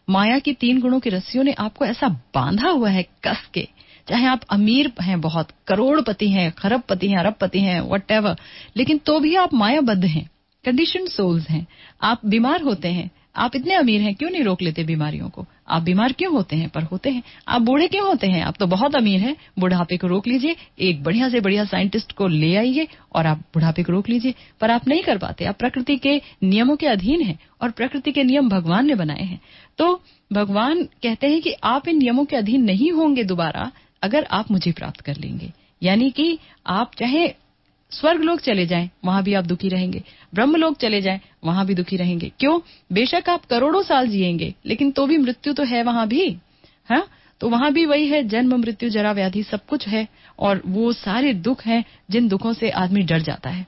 माया की 3 गुणों की रस्सियों ने आपको ऐसा बांधा हुआ है कस के, चाहे आप अमीर हैं, बहुत करोड़पति हैं, खरबपति हैं, अरबपति हैं, व्हाटएवर, लेकिन तो भी आप मायाबद्ध हैं, कंडीशन सोल्स हैं। आप बीमार होते हैं, आप इतने अमीर हैं, क्यों नहीं रोक लेते बीमारियों को? आप बीमार क्यों होते हैं? पर होते हैं। आप बूढ़े क्यों होते हैं? आप तो बहुत अमीर हैं, बुढ़ापे को रोक लीजिए, एक बढ़िया से बढ़िया साइंटिस्ट को ले आइए और आप बुढ़ापे को रोक लीजिए। पर आप नहीं कर पाते, आप प्रकृति के नियमों के अधीन हैं, और प्रकृति के नियम भगवान ने बनाए हैं। तो भगवान कहते हैं कि आप इन नियमों के अधीन नहीं होंगे दोबारा अगर आप मुझे प्राप्त कर लेंगे। यानी कि आप चाहे स्वर्गलोक चले जाएं, वहां भी आप दुखी रहेंगे, ब्रह्मलोक चले जाएं, वहां भी दुखी रहेंगे। क्यों? बेशक आप करोड़ों साल जिएंगे, लेकिन तो भी मृत्यु तो है वहां भी। हाँ, तो वहां भी वही है, जन्म मृत्यु जरा व्याधि सब कुछ है, और वो सारे दुख हैं जिन दुखों से आदमी डर जाता है।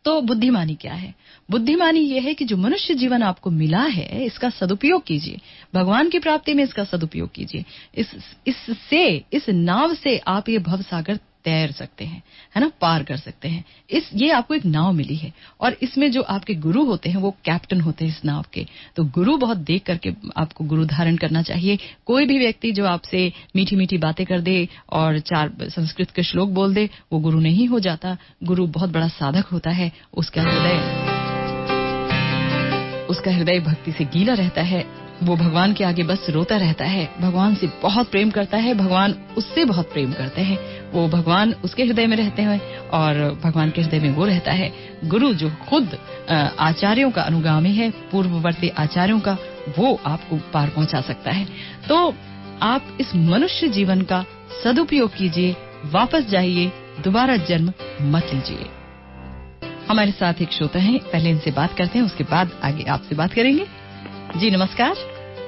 तो बुद्धिमानी क्या है? बुद्धिमानी यह है कि जो मनुष्य जीवन आपको मिला है, इसका सदुपयोग कीजिए, भगवान की प्राप्ति में इसका सदुपयोग कीजिए। इस नाव से आप ये भव सागर तैर सकते हैं, है ना, पार कर सकते हैं। ये आपको एक नाव मिली है, और इसमें जो आपके गुरु होते हैं वो कैप्टन होते हैं इस नाव के। तो गुरु बहुत देख करके आपको गुरु धारण करना चाहिए। कोई भी व्यक्ति जो आपसे मीठी मीठी बातें कर दे और 4 संस्कृत के श्लोक बोल दे, वो गुरु नहीं हो जाता। गुरु बहुत बड़ा साधक होता है, उसका हृदय भक्ति से गीला रहता है, वो भगवान के आगे बस रोता रहता है, भगवान से बहुत प्रेम करता है, भगवान उससे बहुत प्रेम करते हैं, वो भगवान उसके हृदय में रहते हैं और भगवान के हृदय में वो रहता है। गुरु जो खुद आचार्यों का अनुगामी है, पूर्ववर्ती आचार्यों का, वो आपको पार पहुंचा सकता है। तो आप इस मनुष्य जीवन का सदुपयोग कीजिए, वापस जाइए, दोबारा जन्म मत लीजिए। हमारे साथ एक श्रोता है, पहले इनसे बात करते हैं, उसके बाद आगे आपसे बात करेंगे। जी नमस्कार।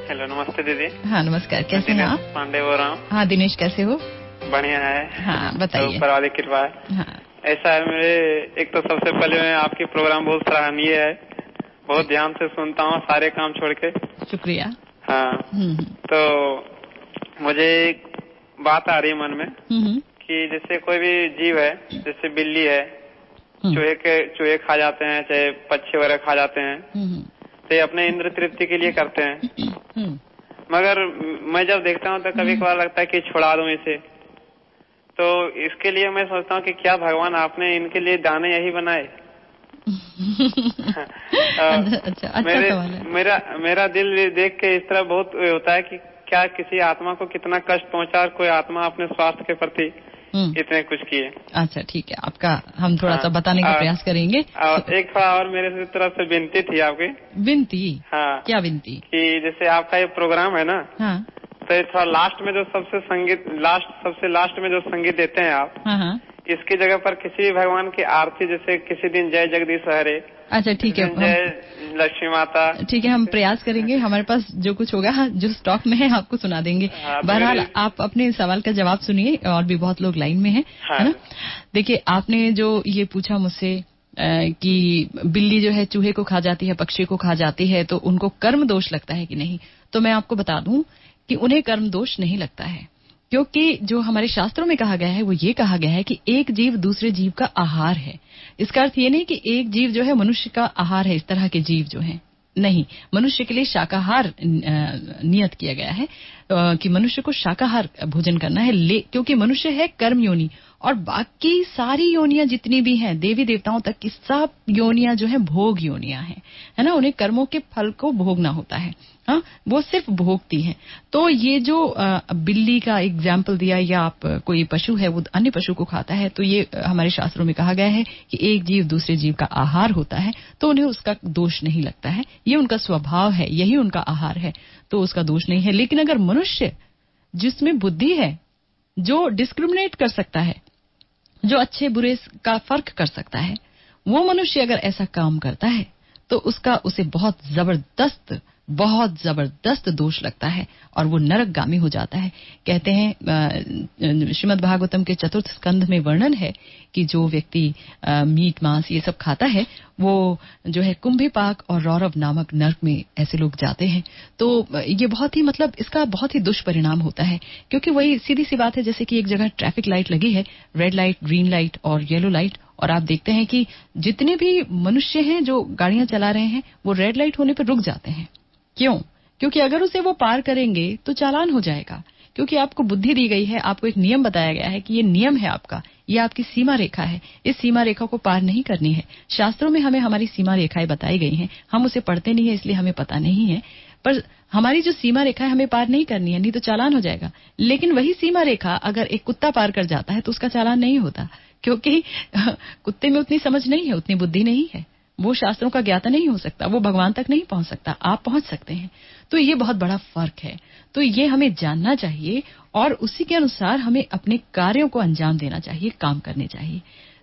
हेलो, नमस्ते दीदी। हाँ नमस्कार, कैसे हैं आप? पांडे बोल रहा हूँ। हाँ दिनेश, कैसे हो? बढ़िया है। हाँ बताइए। ऊपर वाली कृपा है। हाँ। ऐसा है, मेरे एक तो सबसे पहले मैं आपकी प्रोग्राम बहुत सराहनीय है, बहुत ध्यान से सुनता हूँ, सारे काम छोड़ के। शुक्रिया। हाँ। तो मुझे एक बात आ रही है मन में कि जैसे कोई भी जीव है, जैसे बिल्ली है, चूहे खा जाते हैं, चाहे पक्षी वगैरह खा जाते हैं, तो ये अपने इंद्र तृप्ति के लिए करते हैं। मगर मैं जब देखता हूँ तो कभी कभार लगता है कि छुड़ा दूं इसे। तो इसके लिए मैं सोचता हूँ कि क्या भगवान आपने इनके लिए दाने यही बनाए? अच्छा मेरा दिल देख के इस तरह बहुत होता है कि क्या किसी आत्मा को कितना कष्ट पहुंचा और कोई आत्मा अपने स्वास्थ्य के प्रति इतने कुछ किए। अच्छा ठीक है, आपका हम थोड़ा सा बताने का प्रयास करेंगे। और एक थोड़ा और मेरे तरफ से विनती थी आपकी। विनती? हाँ। क्या विनती? कि जैसे आपका ये प्रोग्राम है ना, हाँ, तो ये थोड़ा लास्ट में जो सबसे लास्ट में जो संगीत देते हैं आप, हाँ, इसकी जगह पर किसी भी भगवान की आरती, जैसे किसी दिन जय जगदीश हरे। अच्छा ठीक है, जय लक्ष्मी माता। ठीक है, हम प्रयास करेंगे, हमारे पास जो कुछ होगा, जो स्टॉक में है आपको सुना देंगे। बहरहाल आप अपने सवाल का जवाब सुनिए, और भी बहुत लोग लाइन में हैं, है ना। देखिए, आपने जो ये पूछा मुझसे कि बिल्ली जो है चूहे को खा जाती है, पक्षी को खा जाती है, तो उनको कर्म दोष लगता है कि नहीं, तो मैं आपको बता दूं कि उन्हें कर्म दोष नहीं लगता है। क्योंकि जो हमारे शास्त्रों में कहा गया है वो ये कहा गया है कि एक जीव दूसरे जीव का आहार है। इसका अर्थ ये नहीं कि एक जीव जो है मनुष्य का आहार है, इस तरह के जीव जो हैं नहीं, मनुष्य के लिए शाकाहार नियत किया गया है कि मनुष्य को शाकाहार भोजन करना है, क्योंकि मनुष्य है कर्म योनि और बाकी सारी योनियां जितनी भी हैं देवी देवताओं तक की सब योनियां जो है भोग योनियां हैं, है ना। उन्हें कर्मों के फल को भोगना होता है, हाँ, वो सिर्फ भोगती हैं। तो ये जो बिल्ली का एग्जाम्पल दिया या आप कोई पशु है वो अन्य पशु को खाता है, तो ये हमारे शास्त्रों में कहा गया है कि एक जीव दूसरे जीव का आहार होता है, तो उन्हें उसका दोष नहीं लगता है, ये उनका स्वभाव है, यही उनका आहार है, तो उसका दोष नहीं है। लेकिन अगर मनुष्य जिसमें बुद्धि है, जो डिस्क्रिमिनेट कर सकता है, जो अच्छे बुरे का फर्क कर सकता है, वो मनुष्य अगर ऐसा काम करता है तो उसे बहुत जबरदस्त दोष लगता है और वो नरकगामी हो जाता है। कहते हैं श्रीमद् भागवतम के 4th स्कंध में वर्णन है कि जो व्यक्ति मीट मांस ये सब खाता है वो जो है कुंभीपाक और रौरव नामक नरक में ऐसे लोग जाते हैं। तो ये बहुत ही मतलब इसका बहुत ही दुष्परिणाम होता है, क्योंकि वही सीधी सी बात है, जैसे कि एक जगह ट्रैफिक लाइट लगी है, रेड लाइट, ग्रीन लाइट और येलो लाइट, और आप देखते हैं कि जितने भी मनुष्य हैं जो गाड़ियां चला रहे हैं वो रेड लाइट होने पर रुक जाते हैं। क्यों? क्योंकि अगर उसे वो पार करेंगे तो चालान हो जाएगा, क्योंकि आपको बुद्धि दी गई है, आपको एक नियम बताया गया है कि ये नियम है आपका, ये आपकी सीमा रेखा है, इस सीमा रेखा को पार नहीं करनी है। शास्त्रों में हमें हमारी सीमा रेखाएं बताई गई हैं, हम उसे पढ़ते नहीं है इसलिए हमें पता नहीं है, पर हमारी जो सीमा रेखा है हमें पार नहीं करनी है, नहीं तो चालान हो जाएगा। लेकिन वही सीमा रेखा अगर एक कुत्ता पार कर जाता है तो उसका चालान नहीं होता, क्योंकि कुत्ते में उतनी समझ नहीं है, उतनी बुद्धि नहीं है, वो शास्त्रों का ज्ञाता नहीं हो सकता, वो भगवान तक नहीं पहुंच सकता, आप पहुंच सकते हैं। तो ये बहुत बड़ा फर्क है, तो ये हमें जानना चाहिए और उसी के अनुसार हमें अपने कार्यों को अंजाम देना चाहिए, काम करने चाहिए।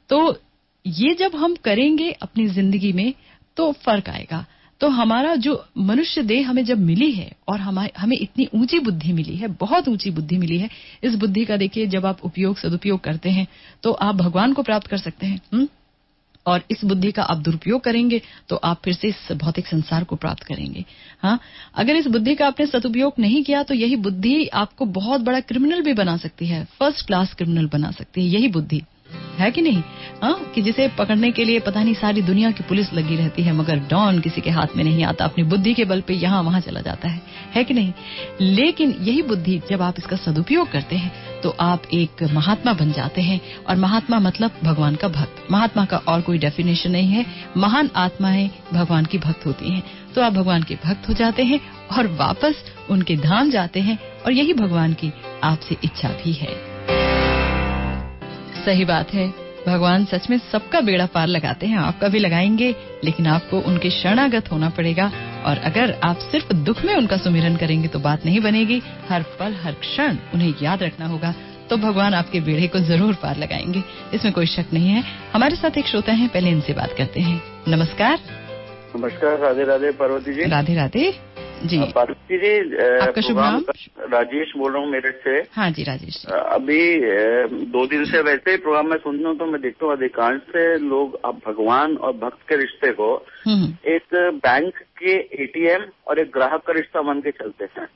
तो ये जब हम करेंगे अपनी जिंदगी में तो फर्क आएगा। तो हमारा जो मनुष्य देह हमें जब मिली है और हमें इतनी ऊंची बुद्धि मिली है, बहुत ऊंची बुद्धि मिली है, इस बुद्धि का देखिए जब आप सदुपयोग करते हैं तो आप भगवान को प्राप्त कर सकते हैं, और इस बुद्धि का आप दुरुपयोग करेंगे तो आप फिर से इस भौतिक संसार को प्राप्त करेंगे। हाँ, अगर इस बुद्धि का आपने सदुपयोग नहीं किया तो यही बुद्धि आपको बहुत बड़ा क्रिमिनल भी बना सकती है, फर्स्ट क्लास क्रिमिनल बना सकती है, यही बुद्धि है कि नहीं। हाँ, कि जिसे पकड़ने के लिए पता नहीं सारी दुनिया की पुलिस लगी रहती है, मगर डॉन किसी के हाथ में नहीं आता, अपनी बुद्धि के बल पे यहाँ वहां चला जाता है कि नहीं। लेकिन यही बुद्धि जब आप इसका सदुपयोग करते हैं तो आप एक महात्मा बन जाते हैं, और महात्मा मतलब भगवान का भक्त। महात्मा का और कोई डेफिनेशन नहीं है, महान आत्माएं भगवान की भक्त होती हैं। तो आप भगवान के भक्त हो जाते हैं और वापस उनके धाम जाते हैं, और यही भगवान की आपसे इच्छा भी है। सही बात है, भगवान सच में सबका बेड़ा पार लगाते हैं, आपका भी लगाएंगे, लेकिन आपको उनके शरणागत होना पड़ेगा। और अगर आप सिर्फ दुख में उनका सुमिरन करेंगे तो बात नहीं बनेगी, हर पल हर क्षण उन्हें याद रखना होगा, तो भगवान आपके बेड़े को जरूर पार लगाएंगे, इसमें कोई शक नहीं है। हमारे साथ एक श्रोता है, पहले इनसे बात करते हैं। नमस्कार। नमस्कार, राधे राधे पार्वती जी। राधे राधे जी। पार्वती जी, आपका शुभ नाम? राजेश बोल रहा हूँ मेरठ से। हाँ जी राजेश जी। अभी 2 दिन से वैसे ही प्रोग्राम में सुनता हूँ तो मैं देखता हूँ अधिकांश से लोग अब भगवान और भक्त के रिश्ते को एक बैंक के ATM और एक ग्राहक का रिश्ता मान के चलते हैं।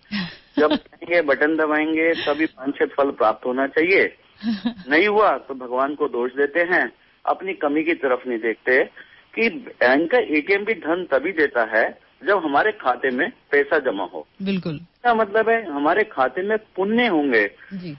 जब ये बटन दबाएंगे तभी 5-6 फल प्राप्त होना चाहिए, नहीं हुआ तो भगवान को दोष देते हैं, अपनी कमी की तरफ नहीं देखते कि बैंक का ATM भी धन तभी देता है जब हमारे खाते में पैसा जमा हो। बिल्कुल। क्या मतलब है, हमारे खाते में पुण्य होंगे,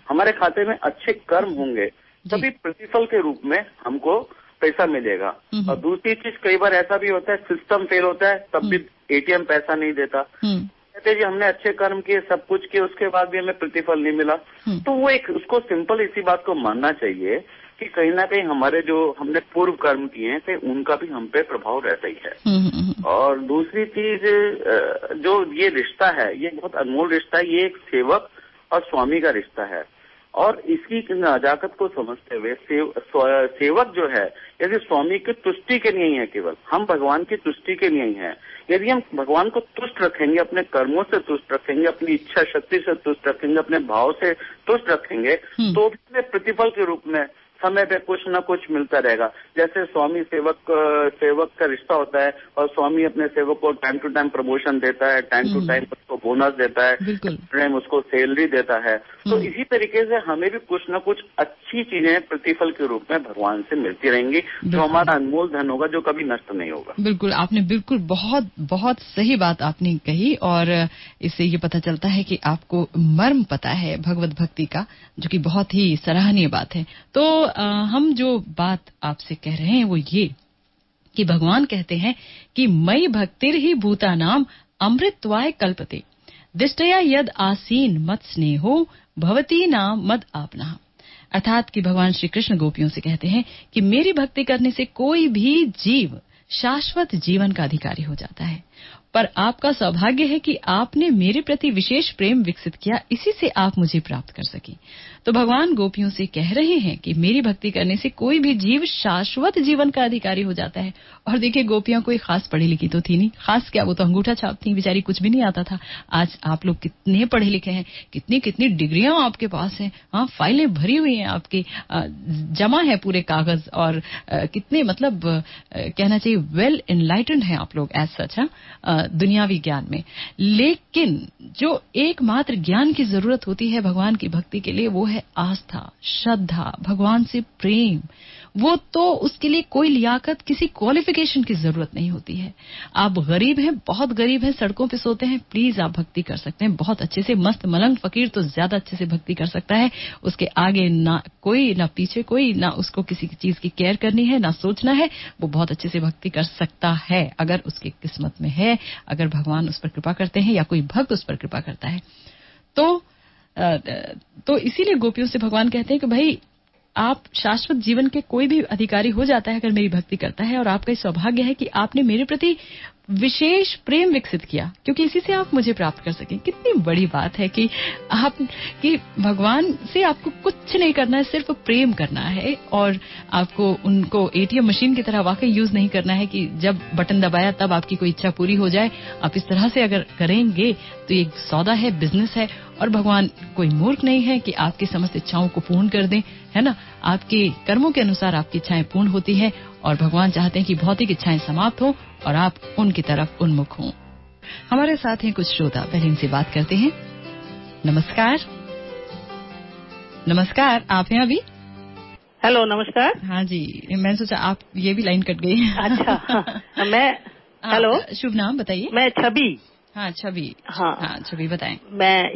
हमारे खाते में अच्छे कर्म होंगे, तभी प्रतिफल के रूप में हमको पैसा मिलेगा। और दूसरी चीज, कई बार ऐसा भी होता है सिस्टम फेल होता है तब भी ATM पैसा नहीं देता, कहते जी हमने अच्छे कर्म किए, सब कुछ किए, उसके बाद भी हमें प्रतिफल नहीं मिला। तो वो एक उसको सिंपल इसी बात को मानना चाहिए कि कहीं ना कहीं हमारे जो हमने पूर्व कर्म किए हैं उनका भी हम पे प्रभाव रहता ही है। और दूसरी चीज, जो ये रिश्ता है ये बहुत अनमोल रिश्ता है, ये एक सेवक और स्वामी का रिश्ता है, और इसकी नजाकत को समझते हुए सेवक जो है यदि स्वामी की तुष्टि के लिए ही है, केवल हम भगवान की तुष्टि के लिए ही है। यदि हम भगवान को तुष्ट रखेंगे, अपने कर्मों से तुष्ट रखेंगे, अपनी इच्छा शक्ति से तुष्ट रखेंगे, अपने भाव से तुष्ट रखेंगे, तो भी प्रतिफल के रूप में समय पे कुछ न कुछ मिलता रहेगा। जैसे स्वामी सेवक का रिश्ता होता है और स्वामी अपने सेवक को टाइम टू टाइम प्रमोशन देता है, टाइम टू टाइम उसको बोनस देता है, प्रेम उसको सैलरी देता है। तो इसी तरीके से हमें भी कुछ न कुछ अच्छी चीजें प्रतिफल के रूप में भगवान से मिलती रहेंगी, जो हमारा अनमोल धन होगा, जो कभी नष्ट नहीं होगा। बिल्कुल, आपने बिल्कुल बहुत बहुत सही बात आपने कही, और इससे ये पता चलता है कि आपको मर्म पता है भगवत भक्ति का, जो कि बहुत ही सराहनीय बात है। तो हम जो बात आपसे कह रहे हैं वो ये कि भगवान कहते हैं कि मयि भक्तिर ही भूतानाम अमृतत्वाय कल्पते, दिष्टया यद आसीन मत स्नेहो भवती नाम मद आपना। अर्थात कि भगवान श्री कृष्ण गोपियों से कहते हैं कि मेरी भक्ति करने से कोई भी जीव शाश्वत जीवन का अधिकारी हो जाता है, पर आपका सौभाग्य है कि आपने मेरे प्रति विशेष प्रेम विकसित किया, इसी से आप मुझे प्राप्त कर सकी। तो भगवान गोपियों से कह रहे हैं कि मेरी भक्ति करने से कोई भी जीव शाश्वत जीवन का अधिकारी हो जाता है। और देखिए, गोपियां कोई खास पढ़ी लिखी तो थी नहीं, खास क्या, वो तो अंगूठा छाप थी, बेचारी कुछ भी नहीं आता था। आज आप लोग कितने पढ़े लिखे हैं, कितनी कितनी डिग्रियां आपके पास हैं, हाँ, फाइलें भरी हुई हैं आपकी, जमा है पूरे कागज, और कितने मतलब कहना चाहिए वेल एनलाइटेंड हैं आप लोग एज सच, दुनियावी ज्ञान में। लेकिन जो एकमात्र ज्ञान की जरूरत होती है भगवान की भक्ति के लिए, वो है आस्था, श्रद्धा, भगवान से प्रेम। वो तो उसके लिए कोई लियाकत, किसी क्वालिफिकेशन की जरूरत नहीं होती है। आप गरीब हैं, बहुत गरीब हैं, सड़कों पे सोते हैं, प्लीज आप भक्ति कर सकते हैं बहुत अच्छे से। मस्त मलंग फकीर तो ज्यादा अच्छे से भक्ति कर सकता है, उसके आगे ना कोई, ना पीछे कोई, ना उसको किसी चीज की केयर करनी है, ना सोचना है, वो बहुत अच्छे से भक्ति कर सकता है अगर उसकी किस्मत में है, अगर भगवान उस पर कृपा करते हैं या कोई भक्त उस पर कृपा करता है। तो इसीलिए गोपियों से भगवान कहते हैं कि भाई, आप शाश्वत जीवन के कोई भी अधिकारी हो जाता है अगर मेरी भक्ति करता है, और आपका सौभाग्य है कि आपने मेरे प्रति विशेष प्रेम विकसित किया, क्योंकि इसी से आप मुझे प्राप्त कर सकें। कितनी बड़ी बात है कि भगवान से आपको कुछ नहीं करना है, सिर्फ प्रेम करना है, और आपको उनको एटीएम मशीन की तरह वाकई यूज नहीं करना है कि जब बटन दबाया तब आपकी कोई इच्छा पूरी हो जाए। आप इस तरह से अगर करेंगे तो ये सौदा है, बिजनेस है, और भगवान कोई मूर्ख नहीं है कि आपकी समस्त इच्छाओं को पूर्ण कर दें, है ना। आपके कर्मों के अनुसार आपकी इच्छाएं पूर्ण होती हैं, और भगवान चाहते हैं कि भौतिक इच्छाएं समाप्त हो और आप उनकी तरफ उन्मुख हों। हमारे साथ हैं कुछ श्रोता, पहले इनसे बात करते हैं। नमस्कार। नमस्कार, आप हैं अभी? हेलो, नमस्कार। हाँ जी, मैंने सोचा आप, ये भी लाइन कट गई। अच्छा, हाँ, मैं हेलो, शुभ नाम बताइए। मैं छवि। हाँ, छवि। हाँ, छवि बताएं।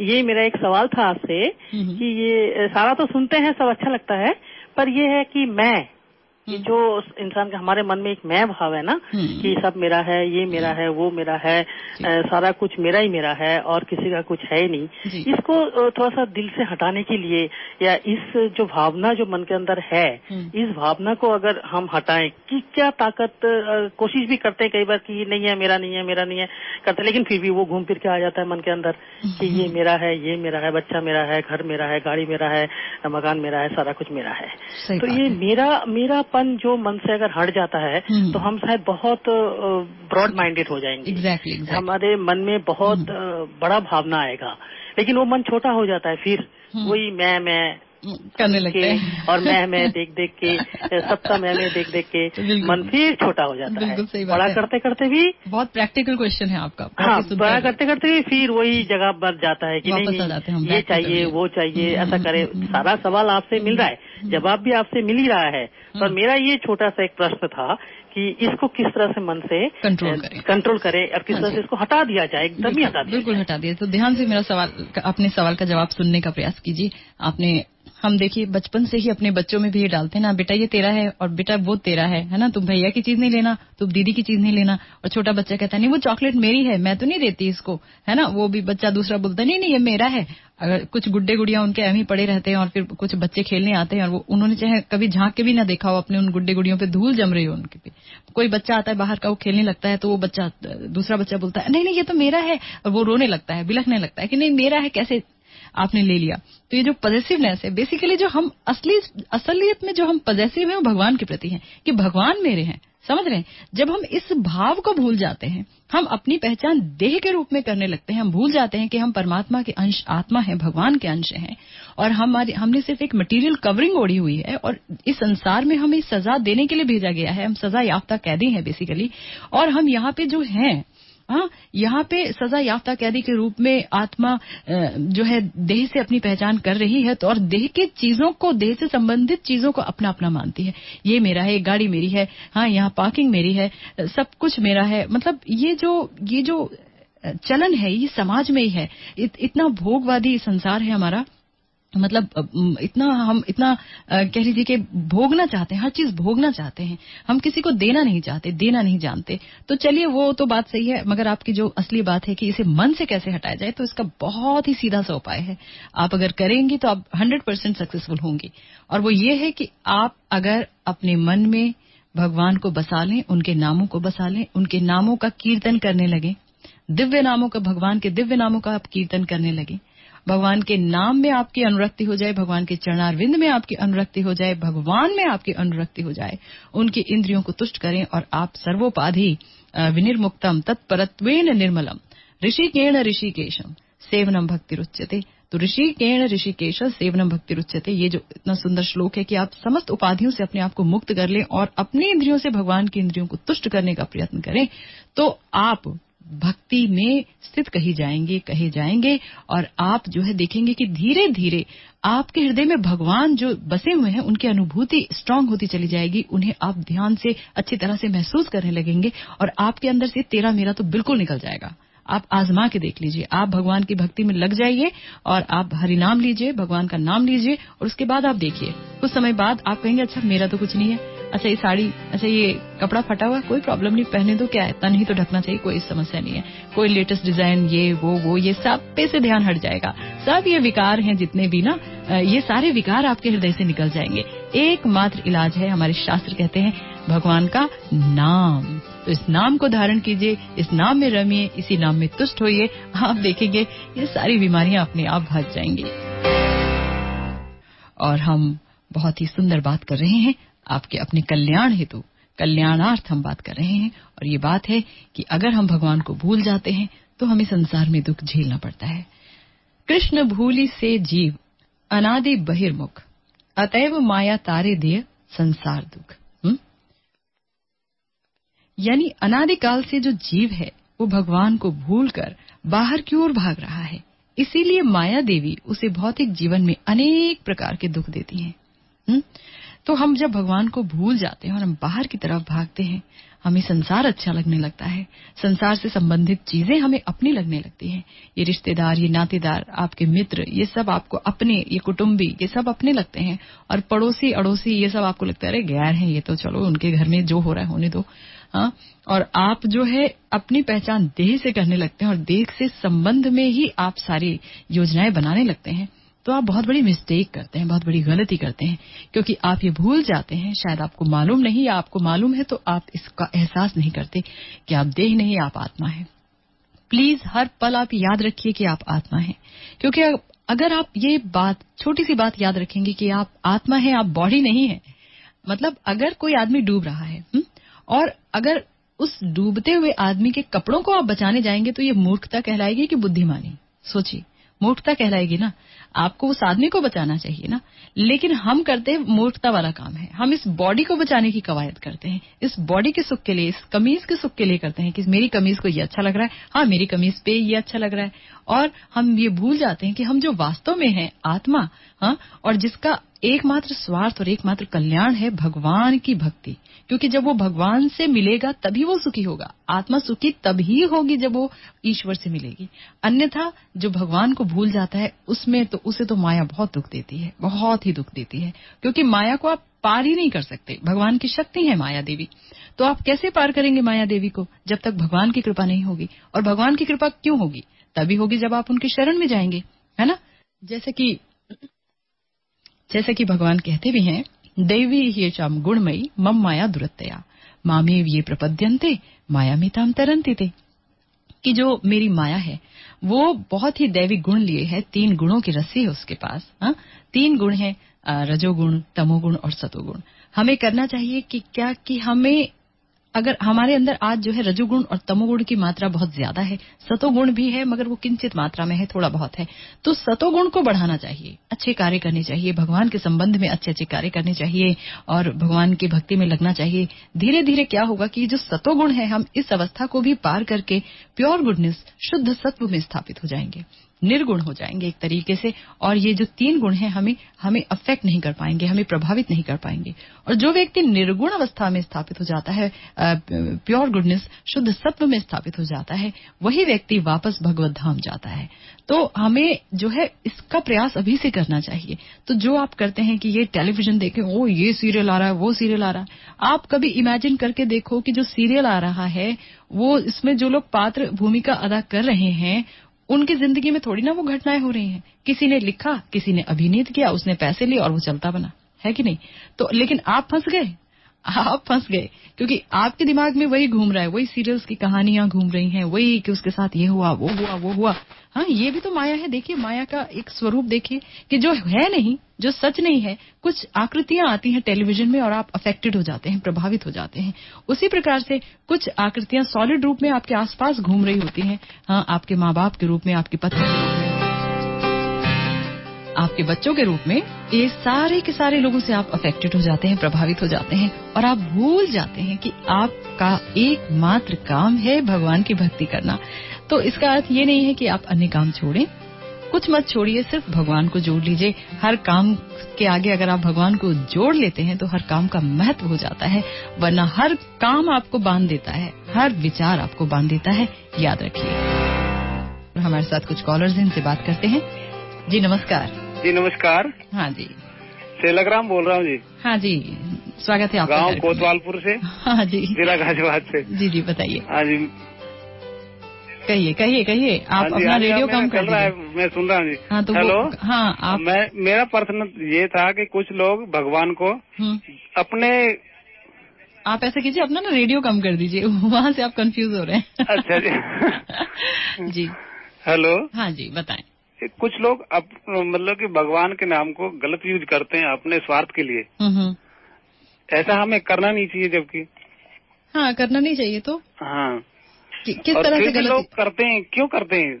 ये मेरा एक सवाल था आपसे कि ये सारा तो सुनते हैं, सब अच्छा लगता है, पर ये है कि मैं, कि जो इंसान का हमारे मन में एक मैं भाव है ना, कि सब मेरा है, ये मेरा है, वो मेरा है, सारा कुछ मेरा ही मेरा है और किसी का कुछ है ही नहीं, इसको थोड़ा सा दिल से हटाने के लिए, या इस जो भावना जो मन के अंदर है, इस भावना को अगर हम हटाएं, कि क्या ताकत, कोशिश भी करते हैं कई बार कि नहीं है, मेरा नहीं है, मेरा नहीं है करते, लेकिन फिर भी वो घूम फिर के आ जाता है मन के अंदर कि ये मेरा है, ये मेरा है, बच्चा मेरा है, घर मेरा है, गाड़ी मेरा है, मकान मेरा है, सारा कुछ मेरा है। तो ये मेरापन जो मन से अगर हट जाता है तो हम शायद बहुत ब्रॉड माइंडेड हो जाएंगे। exactly. हमारे मन में बहुत बड़ा भावना आएगा, लेकिन वो मन छोटा हो जाता है, फिर वही मैं करने लगते हैं, और मैं देख देख के, सबका मैं देख देख के मन फिर छोटा हो जाता है। बड़ा करते करते भी, बहुत प्रैक्टिकल क्वेश्चन है आपका। हाँ, बड़ा करते करते भी फिर वही जगह पर जाता है कि नहीं, ये चाहिए, वो चाहिए, ऐसा करे। सारा सवाल आपसे मिल रहा है, जवाब भी आपसे मिल ही रहा है, पर मेरा ये छोटा सा एक प्रश्न था कि इसको किस तरह से मन से कंट्रोल करें और किस तरह से इसको हटा दिया जाए, एकदम ही हटा दिया। बिल्कुल हटा दिया। तो ध्यान से मेरा सवाल, अपने सवाल का जवाब सुनने का प्रयास कीजिए। हम देखिए बचपन से ही अपने बच्चों में भी ये डालते हैं ना, बेटा ये तेरा है और बेटा वो तेरा है ना, तुम भैया की चीज नहीं लेना, तुम दीदी की चीज नहीं लेना। और छोटा बच्चा कहता है नहीं वो चॉकलेट मेरी है, मैं तो नहीं देती इसको, है ना। वो भी बच्चा दूसरा बोलता है नहीं ये मेरा है। अगर कुछ गुड्डे गुड़िया उनके एम ही पड़े रहते हैं और फिर कुछ बच्चे खेलने आते हैं और वो उन्होंने चाहे कभी झांक के भी ना देखा हो अपने उन गुड्डे गुड़ियों पे धूल जम रही हो उनके पे, कोई बच्चा आता है बाहर का, वो खेलने लगता है तो वो बच्चा, दूसरा बच्चा बोलता है नहीं ये तो मेरा है, और वो रोने लगता है, बिलखने लगता है कि नहीं मेरा है, कैसे आपने ले लिया। तो ये जो पॉजिटिवनेस है, बेसिकली जो हम असलियत में जो हम पॉजिटिव हैं वो भगवान के प्रति हैं कि भगवान मेरे हैं, समझ रहे हैं। जब हम इस भाव को भूल जाते हैं, हम अपनी पहचान देह के रूप में करने लगते हैं, हम भूल जाते हैं कि हम परमात्मा के अंश, आत्मा है, भगवान के अंश हैं, और हमने सिर्फ एक मटेरियल कवरिंग ओढ़ी हुई है, और इस संसार में हमें सजा देने के लिए भेजा गया है। हम सजा याफ्ता कैदी हैं बेसिकली, और हम यहाँ पे जो हैं हाँ, यहाँ पे सजा याफ्ता कैदी के रूप में आत्मा जो है देह से अपनी पहचान कर रही है, तो और देह के चीजों को, देह से संबंधित चीजों को अपना अपना मानती है। ये मेरा है, गाड़ी मेरी है, हाँ यहाँ पार्किंग मेरी है, सब कुछ मेरा है। मतलब ये जो चलन है ये समाज में ही है। इतना भोगवादी संसार है हमारा, मतलब इतना कह लीजिए कि भोगना चाहते हैं, हर चीज भोगना चाहते हैं, हम किसी को देना नहीं चाहते, देना नहीं जानते। तो चलिए वो तो बात सही है, मगर आपकी जो असली बात है कि इसे मन से कैसे हटाया जाए, तो इसका बहुत ही सीधा सा उपाय है। आप अगर करेंगी तो आप 100% सक्सेसफुल होंगी, और वो ये है कि आप अगर अपने मन में भगवान को बसा लें, उनके नामों को बसा लें, उनके नामों का कीर्तन करने लगे, दिव्य नामों का, भगवान के दिव्य नामों का आप कीर्तन करने लगे, भगवान के नाम में आपकी अनुरक्ति हो जाए, भगवान के चरणारविंद में आपकी अनुरक्ति हो जाए, भगवान में आपकी अनुरक्ति हो जाए, उनकी इंद्रियों को तुष्ट करें, और आप सर्वोपाधि विनिर्मुक्तम तत्परत्वेन निर्मलम ऋषिकेण ऋषिकेशम सेवनम भक्तिरुच्यते। तो ऋषिकेण ऋषिकेश सेवनम भक्तिरुच्यते, ये जो इतना सुंदर श्लोक है कि आप समस्त उपाधियों से अपने आप को मुक्त कर लें और अपनी इंद्रियों से भगवान की इंद्रियों को तुष्ट करने का प्रयत्न करें, तो आप भक्ति में स्थित कहे जाएंगे, और आप जो है देखेंगे कि धीरे धीरे आपके हृदय में भगवान जो बसे हुए हैं उनकी अनुभूति स्ट्रांग होती चली जाएगी, उन्हें आप ध्यान से अच्छी तरह से महसूस करने लगेंगे, और आपके अंदर से तेरा मेरा तो बिल्कुल निकल जाएगा। आप आजमा के देख लीजिए, आप भगवान की भक्ति में लग जाइए और आप हरि नाम लीजिए, भगवान का नाम लीजिए, और उसके बाद आप देखिए कुछ समय बाद आप कहेंगे अच्छा मेरा तो कुछ नहीं है, अच्छा ये साड़ी, अच्छा ये कपड़ा फटा हुआ, कोई प्रॉब्लम नहीं, पहने दो, क्या है, तन ही तो ढकना चाहिए, कोई समस्या नहीं है, कोई लेटेस्ट डिजाइन ये वो ये सब पे से ध्यान हट जाएगा। सब ये विकार हैं जितने भी ना, ये सारे विकार आपके हृदय से निकल जाएंगे। एकमात्र इलाज है, हमारे शास्त्र कहते हैं, भगवान का नाम। तो इस नाम को धारण कीजिए, इस नाम में रमिए, इसी नाम में तुष्ट होइए, आप देखेंगे ये सारी बीमारियां अपने आप भाग जाएंगी। और हम बहुत ही सुंदर बात कर रहे हैं आपके अपने कल्याण हेतु, कल्याणार्थ हम बात कर रहे हैं, और ये बात है कि अगर हम भगवान को भूल जाते हैं तो हमें संसार में दुख झेलना पड़ता है। कृष्ण भूलि से जीव अनादि बहिर्मुख, अतएव माया तारे दिए संसार दुख। यानी अनादिकाल से जो जीव है वो भगवान को भूलकर बाहर की ओर भाग रहा है, इसीलिए माया देवी उसे भौतिक जीवन में अनेक प्रकार के दुख देती हैं। तो हम जब भगवान को भूल जाते हैं और हम बाहर की तरफ भागते हैं, हमें संसार अच्छा लगने लगता है, संसार से संबंधित चीजें हमें अपनी लगने लगती हैं। ये रिश्तेदार, ये नातेदार, आपके मित्र, ये सब आपको अपने, ये कुटुंबी, ये सब अपने लगते हैं, और पड़ोसी अड़ोसी ये सब आपको लगता है अरे गैर हैं, ये तो चलो उनके घर में जो हो रहा है होने दो। हाँ, और आप जो है अपनी पहचान देह से करने लगते हैं, और देह से संबंध में ही आप सारी योजनाएं बनाने लगते हैं। तो आप बहुत बड़ी मिस्टेक करते हैं, बहुत बड़ी गलती करते हैं, क्योंकि आप ये भूल जाते हैं, शायद आपको मालूम नहीं, या आपको मालूम है तो आप इसका एहसास नहीं करते कि आप देह नहीं, आप आत्मा है। प्लीज हर पल आप याद रखिए कि आप आत्मा है, क्योंकि अगर आप ये बात, छोटी सी बात याद रखेंगे कि आप आत्मा है, आप बॉडी नहीं है। मतलब अगर कोई आदमी डूब रहा है और अगर उस डूबते हुए आदमी के कपड़ों को आप बचाने जाएंगे, तो ये मूर्खता कहलाएगी कि बुद्धिमानी? सोचिए, मूर्खता कहलाएगी ना। आपको उस आदमी को बचाना चाहिए ना, लेकिन हम करते हैं मूर्खता वाला काम है। हम इस बॉडी को बचाने की कवायद करते हैं, इस बॉडी के सुख के लिए, इस कमीज के सुख के लिए करते हैं कि मेरी कमीज को ये अच्छा लग रहा है, हाँ मेरी कमीज पे ये अच्छा लग रहा है, और हम ये भूल जाते हैं कि हम जो वास्तव में है आत्मा, हाँ, और जिसका एकमात्र स्वार्थ और एकमात्र कल्याण है भगवान की भक्ति, क्योंकि जब वो भगवान से मिलेगा तभी वो सुखी होगा। आत्मा सुखी तभी होगी जब वो ईश्वर से मिलेगी, अन्यथा जो भगवान को भूल जाता है उसमें तो उसे तो माया बहुत दुख देती है, बहुत ही दुख देती है, क्योंकि माया को आप पार ही नहीं कर सकते। भगवान की शक्ति है माया देवी, तो आप कैसे पार करेंगे माया देवी को जब तक भगवान की कृपा नहीं होगी? और भगवान की कृपा क्यों होगी? तभी होगी जब आप उनकी शरण में जाएंगे, है ना। जैसे कि भगवान कहते भी हैं, दैवी ह्येषां गुणमयी मम माया दुरत्यया मामेव ये प्रपद्यन्ते मायामितां तरन्ति ते, कि जो मेरी माया है वो बहुत ही दैवी गुण लिए है, 3 गुणों की रस्सी है उसके पास। 3 गुण है, रजोगुण, तमोगुण और सतोगुण। हमें करना चाहिए कि क्या, कि हमें अगर हमारे अंदर आज जो है रजोगुण और तमोगुण की मात्रा बहुत ज्यादा है, सतोगुण भी है मगर वो किंचित मात्रा में है, थोड़ा बहुत है, तो सतोगुण को बढ़ाना चाहिए, अच्छे कार्य करने चाहिए, भगवान के संबंध में अच्छे अच्छे कार्य करने चाहिए और भगवान की भक्ति में लगना चाहिए। धीरे धीरे क्या होगा कि जो सतोगुण है, हम इस अवस्था को भी पार करके प्योर गुडनेस, शुद्ध सत्व में स्थापित हो जाएंगे, निर्गुण हो जाएंगे एक तरीके से। और ये जो 3 गुण हैं हमें अफेक्ट नहीं कर पाएंगे, हमें प्रभावित नहीं कर पाएंगे। और जो व्यक्ति निर्गुण अवस्था में स्थापित हो जाता है, प्योर गुडनेस, शुद्ध सत्व में स्थापित हो जाता है, वही व्यक्ति वापस भगवत धाम जाता है। तो हमें जो है इसका प्रयास अभी से करना चाहिए। तो जो आप करते हैं कि ये टेलीविजन देखें, ओ ये सीरियल आ रहा है, वो सीरियल आ रहा है, आप कभी इमेजिन करके देखो कि जो सीरियल आ रहा है वो इसमें जो लोग पात्र भूमिका अदा कर रहे हैं उनकी जिंदगी में थोड़ी ना वो घटनाएं हो रही हैं। किसी ने लिखा, किसी ने अभिनीत किया, उसने पैसे लिए और वो चलता बना, है कि नहीं? तो लेकिन आप फंस गए क्योंकि आपके दिमाग में वही घूम रहा है, वही सीरियल्स की कहानियां घूम रही हैं, वही कि उसके साथ ये हुआ, वो हुआ। हाँ, ये भी तो माया है। देखिए, माया का एक स्वरूप देखिए कि जो है नहीं, जो सच नहीं है, कुछ आकृतियां आती हैं टेलीविजन में और आप अफेक्टेड हो जाते हैं, प्रभावित हो जाते हैं। उसी प्रकार से कुछ आकृतियां सॉलिड रूप में आपके आसपास घूम रही होती हैं। हाँ, आपके माँ बाप के रूप में, आपके पति के रूप में, आपके बच्चों के रूप में, ये सारे के सारे लोगों से आप अफेक्टेड हो जाते हैं, प्रभावित हो जाते हैं और आप भूल जाते हैं कि आपका एकमात्र काम है भगवान की भक्ति करना। तो इसका अर्थ ये नहीं है कि आप अन्य काम छोड़ें, कुछ मत छोड़िए, सिर्फ भगवान को जोड़ लीजिए। हर काम के आगे अगर आप भगवान को जोड़ लेते हैं तो हर काम का महत्व हो जाता है, वरना हर काम आपको बांध देता है, हर विचार आपको बांध देता है, याद रखिए। हमारे साथ कुछ कॉलर्स हैं, इनसे बात करते हैं। जी नमस्कार। जी नमस्कार। हाँ जी, सेलग्राम बोल रहा हूँ जी। हाँ जी, स्वागत है आपका। गांव कोतवालपुर से। हाँ जी, जिला गाजियाबाद से। जी बताइए। हाँ जी, कहिए। आप अपना रेडियो कम कर दीजिए। मैं सुन रहा हूँ जी। हाँ, तो हेलो। हाँ, आप। मेरा प्रश्न ये था कि कुछ लोग भगवान को अपने, आप ऐसे कीजिए, अपना ना रेडियो कम कर दीजिए, वहाँ से आप कंफ्यूज हो रहे हैं। अच्छा जी। जी हेलो। हाँ जी, बताएं। कुछ लोग मतलब कि भगवान के नाम को गलत यूज करते हैं अपने स्वार्थ के लिए। ऐसा हमें करना नहीं चाहिए, जबकि हाँ, करना नहीं चाहिए। तो हाँ, किस तरह से गलत लोग करते हैं? क्यों करते हैं?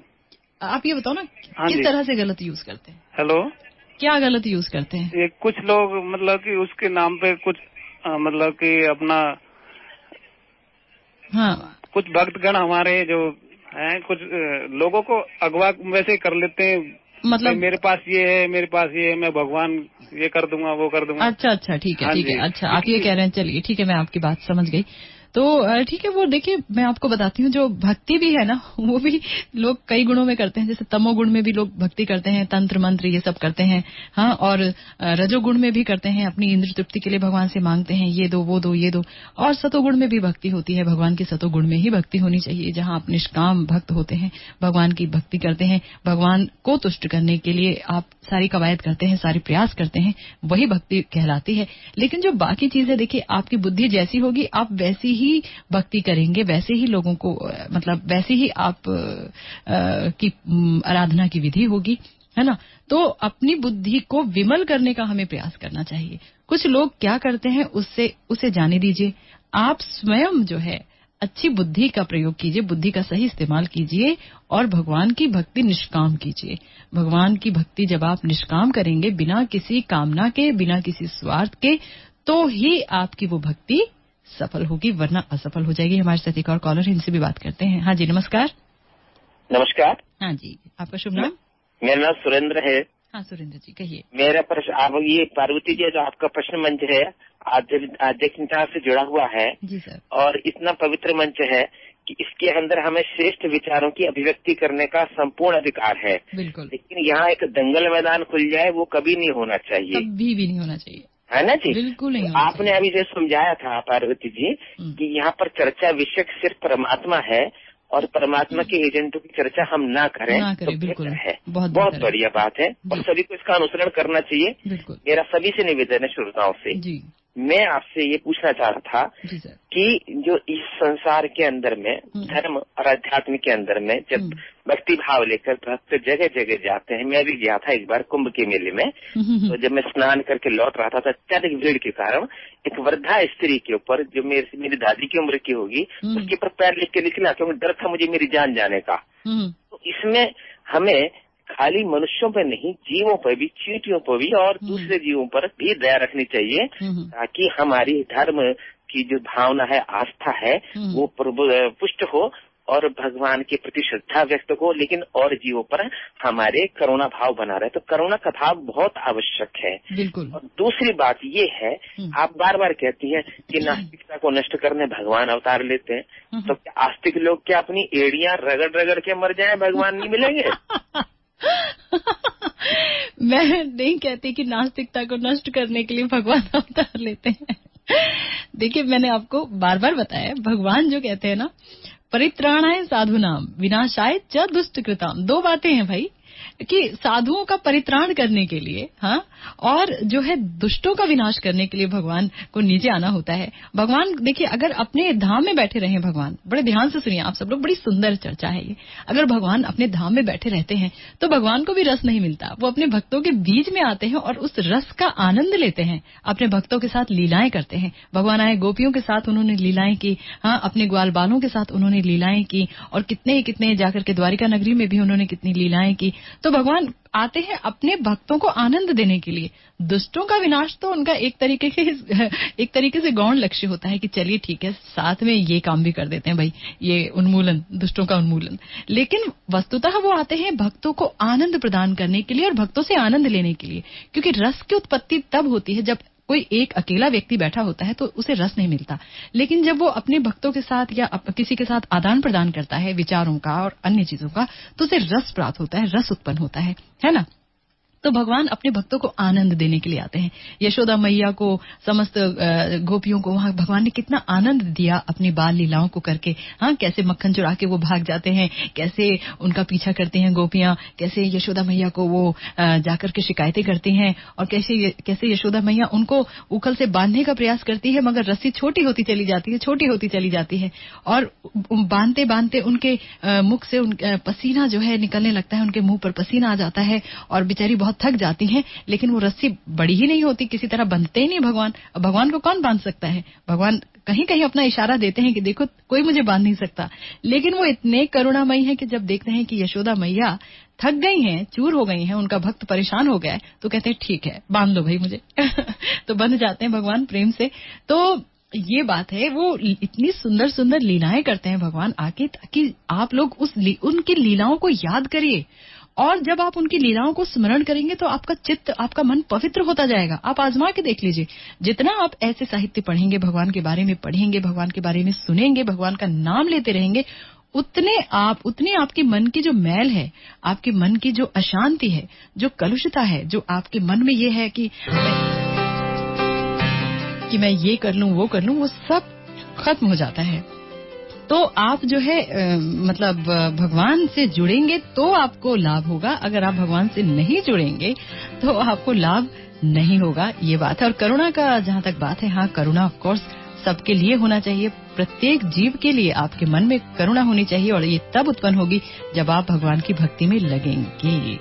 आप ये बताओ ना, हाँ, किस तरह से गलत यूज करते हैं? हेलो, क्या गलत यूज करते हैं? ये कुछ लोग मतलब कि उसके नाम पे कुछ मतलब कि अपना, हाँ, कुछ भक्तगण हमारे जो हैं, कुछ लोगों को अगवा वैसे कर लेते हैं। मतलब मेरे पास ये है, मैं भगवान ये कर दूंगा, वो कर दूंगा। अच्छा, ठीक है। अच्छा, आप ये कह रहे हैं, चलिए ठीक है, मैं आपकी बात समझ गई। तो ठीक है, वो देखिए, मैं आपको बताती हूँ, जो भक्ति भी है ना, वो भी लोग कई गुणों में करते हैं। जैसे तमोगुण में भी लोग भक्ति करते हैं, तंत्र मंत्र ये सब करते हैं। हाँ, और रजोगुण में भी करते हैं, अपनी इंद्र तृप्ति के लिए भगवान से मांगते हैं, ये दो वो दो ये दो। और सतोगुण में भी भक्ति होती है, भगवान की सतोगुण में ही भक्ति होनी चाहिए, जहाँ आप निष्काम भक्त होते हैं, भगवान की भक्ति करते हैं, भगवान को तुष्ट करने के लिए आप सारी कवायद करते हैं, सारे प्रयास करते हैं, वही भक्ति कहलाती है। लेकिन जो बाकी चीजें, देखिए, आपकी बुद्धि जैसी होगी आप वैसी ही भक्ति करेंगे, वैसे ही लोगों को, मतलब वैसे ही आप की आराधना की विधि होगी, है ना? तो अपनी बुद्धि को विमल करने का हमें प्रयास करना चाहिए। कुछ लोग क्या करते हैं, उसे जाने दीजिए। आप स्वयं जो है अच्छी बुद्धि का प्रयोग कीजिए, बुद्धि का सही इस्तेमाल कीजिए और भगवान की भक्ति निष्काम कीजिए। भगवान की भक्ति जब आप निष्काम करेंगे, बिना किसी कामना के, बिना किसी स्वार्थ के, तो ही आपकी वो भक्ति सफल होगी, वरना असफल हो जाएगी। हमारे साथ एक और कॉलर है, इनसे भी बात करते हैं। हाँ जी, नमस्कार। नमस्कार। हाँ जी, आपका शुभ नाम? मेरा नाम सुरेंद्र है। हाँ सुरेंद्र जी, कहिए। मेरा प्रश्न, आप ये पार्वती जी, जो आपका प्रश्न मंच है आध्यात्मिकता से जुड़ा हुआ है जी सर, और इतना पवित्र मंच है कि इसके अंदर हमें श्रेष्ठ विचारों की अभिव्यक्ति करने का संपूर्ण अधिकार है। बिल्कुल। लेकिन यहाँ एक दंगल मैदान खुल जाए, वो कभी नहीं होना चाहिए, कभी भी नहीं होना चाहिए, है ना जी? बिल्कुल नहीं। आपने अभी जो समझाया था पार्वती जी कि यहाँ पर चर्चा विषय सिर्फ परमात्मा है और परमात्मा के एजेंटों की चर्चा हम ना करें तो बिल्कुल है। बहुत बढ़िया बात है और सभी को इसका अनुसरण करना चाहिए। बिल्कुल, मेरा सभी से निवेदन है, श्रोताओं से जी। मैं आपसे ये पूछना चाह रहा था कि जो इस संसार के अंदर में धर्म और अध्यात्म के अंदर में जब भक्ति भाव लेकर भक्त जगह जगह जाते हैं, मैं भी गया था एक बार कुंभ के मेले में, तो जब मैं स्नान करके लौट रहा था तो अत्यधिक भीड़ के कारण एक वृद्धा स्त्री के ऊपर, जो मेरी दादी की उम्र की होगी, उसके ऊपर पैर लिख के निकला, क्योंकि डर था मुझे मेरी जान जाने का। तो इसमें हमें खाली मनुष्यों पर नहीं, जीवों पर भी, चींटियों पर भी और दूसरे जीवों पर भी दया रखनी चाहिए, ताकि हमारी धर्म की जो भावना है, आस्था है, वो पुष्ट हो और भगवान के प्रति श्रद्धा व्यक्त हो, लेकिन और जीवों पर हमारे करुणा भाव बना रहे। तो करुणा का भाव बहुत आवश्यक है। बिल्कुल। और दूसरी बात ये है, आप बार बार कहती हैं कि नास्तिकता को नष्ट करने भगवान अवतार लेते हैं, तो क्या आस्तिक लोग क्या अपनी एड़ियां रगड़ रगड़ के मर जाएं, भगवान नहीं मिलेंगे? मैं नहीं कहती कि नास्तिकता को नष्ट करने के लिए भगवान अवतार लेते हैं। देखिए, मैंने आपको बार बार बताया, भगवान जो कहते हैं ना, परित्राणाय साधुनाम विनाशाय च दुष्टकृताम, दो बातें हैं भाई, कि साधुओं का परित्राण करने के लिए, हाँ, और जो है दुष्टों का विनाश करने के लिए भगवान को नीचे आना होता है। भगवान देखिए, अगर अपने धाम में बैठे रहे भगवान, बड़े ध्यान से सुनिए आप सब लोग, बड़ी सुंदर चर्चा है ये। अगर भगवान अपने धाम में बैठे रहते हैं तो भगवान को भी रस नहीं मिलता। वो अपने भक्तों के बीच में आते हैं और उस रस का आनंद लेते हैं, अपने भक्तों के साथ लीलाएं करते हैं। भगवान आए, गोपियों के साथ उन्होंने लीलाएं की, हाँ, अपने ग्वाल बालों के साथ उन्होंने लीलाएं की, और कितने जाकर के द्वारिका नगरी में भी उन्होंने कितनी लीलाएं की। तो भगवान आते हैं अपने भक्तों को आनंद देने के लिए। दुष्टों का विनाश तो उनका एक तरीके से गौण लक्ष्य होता है कि चलिए ठीक है, साथ में ये काम भी कर देते हैं भाई, ये उन्मूलन, दुष्टों का उन्मूलन। लेकिन वस्तुतः वो आते हैं भक्तों को आनंद प्रदान करने के लिए और भक्तों से आनंद लेने के लिए, क्योंकि रस की उत्पत्ति तब होती है जब कोई एक अकेला व्यक्ति बैठा होता है तो उसे रस नहीं मिलता। लेकिन जब वो अपने भक्तों के साथ या किसी के साथ आदान प्रदान करता है विचारों का और अन्य चीजों का, तो उसे रस प्राप्त होता है, रस उत्पन्न होता है ना। तो भगवान अपने भक्तों को आनंद देने के लिए आते हैं। यशोदा मैया को, समस्त गोपियों को वहां भगवान ने कितना आनंद दिया अपनी बाल लीलाओं को करके। हाँ, कैसे मक्खन चुरा के वो भाग जाते हैं, कैसे उनका पीछा करती हैं गोपियां, कैसे यशोदा मैया को वो जाकर के शिकायतें करती हैं, और कैसे यशोदा मैया उनको उखल से बांधने का प्रयास करती है, मगर रस्सी छोटी होती चली जाती है और बांधते बांधते उनके मुख से पसीना जो है निकलने लगता है, उनके मुंह पर पसीना आ जाता है और बेचारी बहुत थक जाती हैं। लेकिन वो रस्सी बड़ी ही नहीं होती, किसी तरह बंधते ही नहीं भगवान को कौन बांध सकता है। भगवान कहीं कहीं अपना इशारा देते हैं कि देखो कोई मुझे बांध नहीं सकता। लेकिन वो इतने करुणामयी हैं कि जब देखते हैं कि यशोदा मैया थक गई हैं, चूर हो गई हैं, उनका भक्त परेशान हो गया है, तो कहते हैं ठीक है, बांध लो भाई मुझे। तो बंध जाते हैं भगवान प्रेम से। तो ये बात है, वो इतनी सुंदर सुंदर लीलाएं करते हैं भगवान आके, ताकि आप लोग उनकी लीलाओं को याद करिए। और जब आप उनकी लीलाओं को स्मरण करेंगे तो आपका चित्त, आपका मन पवित्र होता जाएगा। आप आजमा के देख लीजिए, जितना आप ऐसे साहित्य पढ़ेंगे, भगवान के बारे में पढ़ेंगे, भगवान के बारे में सुनेंगे, भगवान का नाम लेते रहेंगे, उतनी आपके मन की जो मैल है, आपके मन की जो अशांति है, जो कलुषता है, जो आपके मन में ये है कि मैं ये कर लूं, वो कर लूं, वो सब खत्म हो जाता है। तो आप जो है मतलब भगवान से जुड़ेंगे तो आपको लाभ होगा। अगर आप भगवान से नहीं जुड़ेंगे तो आपको लाभ नहीं होगा, ये बात है। और करुणा का जहाँ तक बात है, हाँ, करुणा ऑफ कोर्स सबके लिए होना चाहिए। प्रत्येक जीव के लिए आपके मन में करुणा होनी चाहिए, और ये तब उत्पन्न होगी जब आप भगवान की भक्ति में लगेंगे।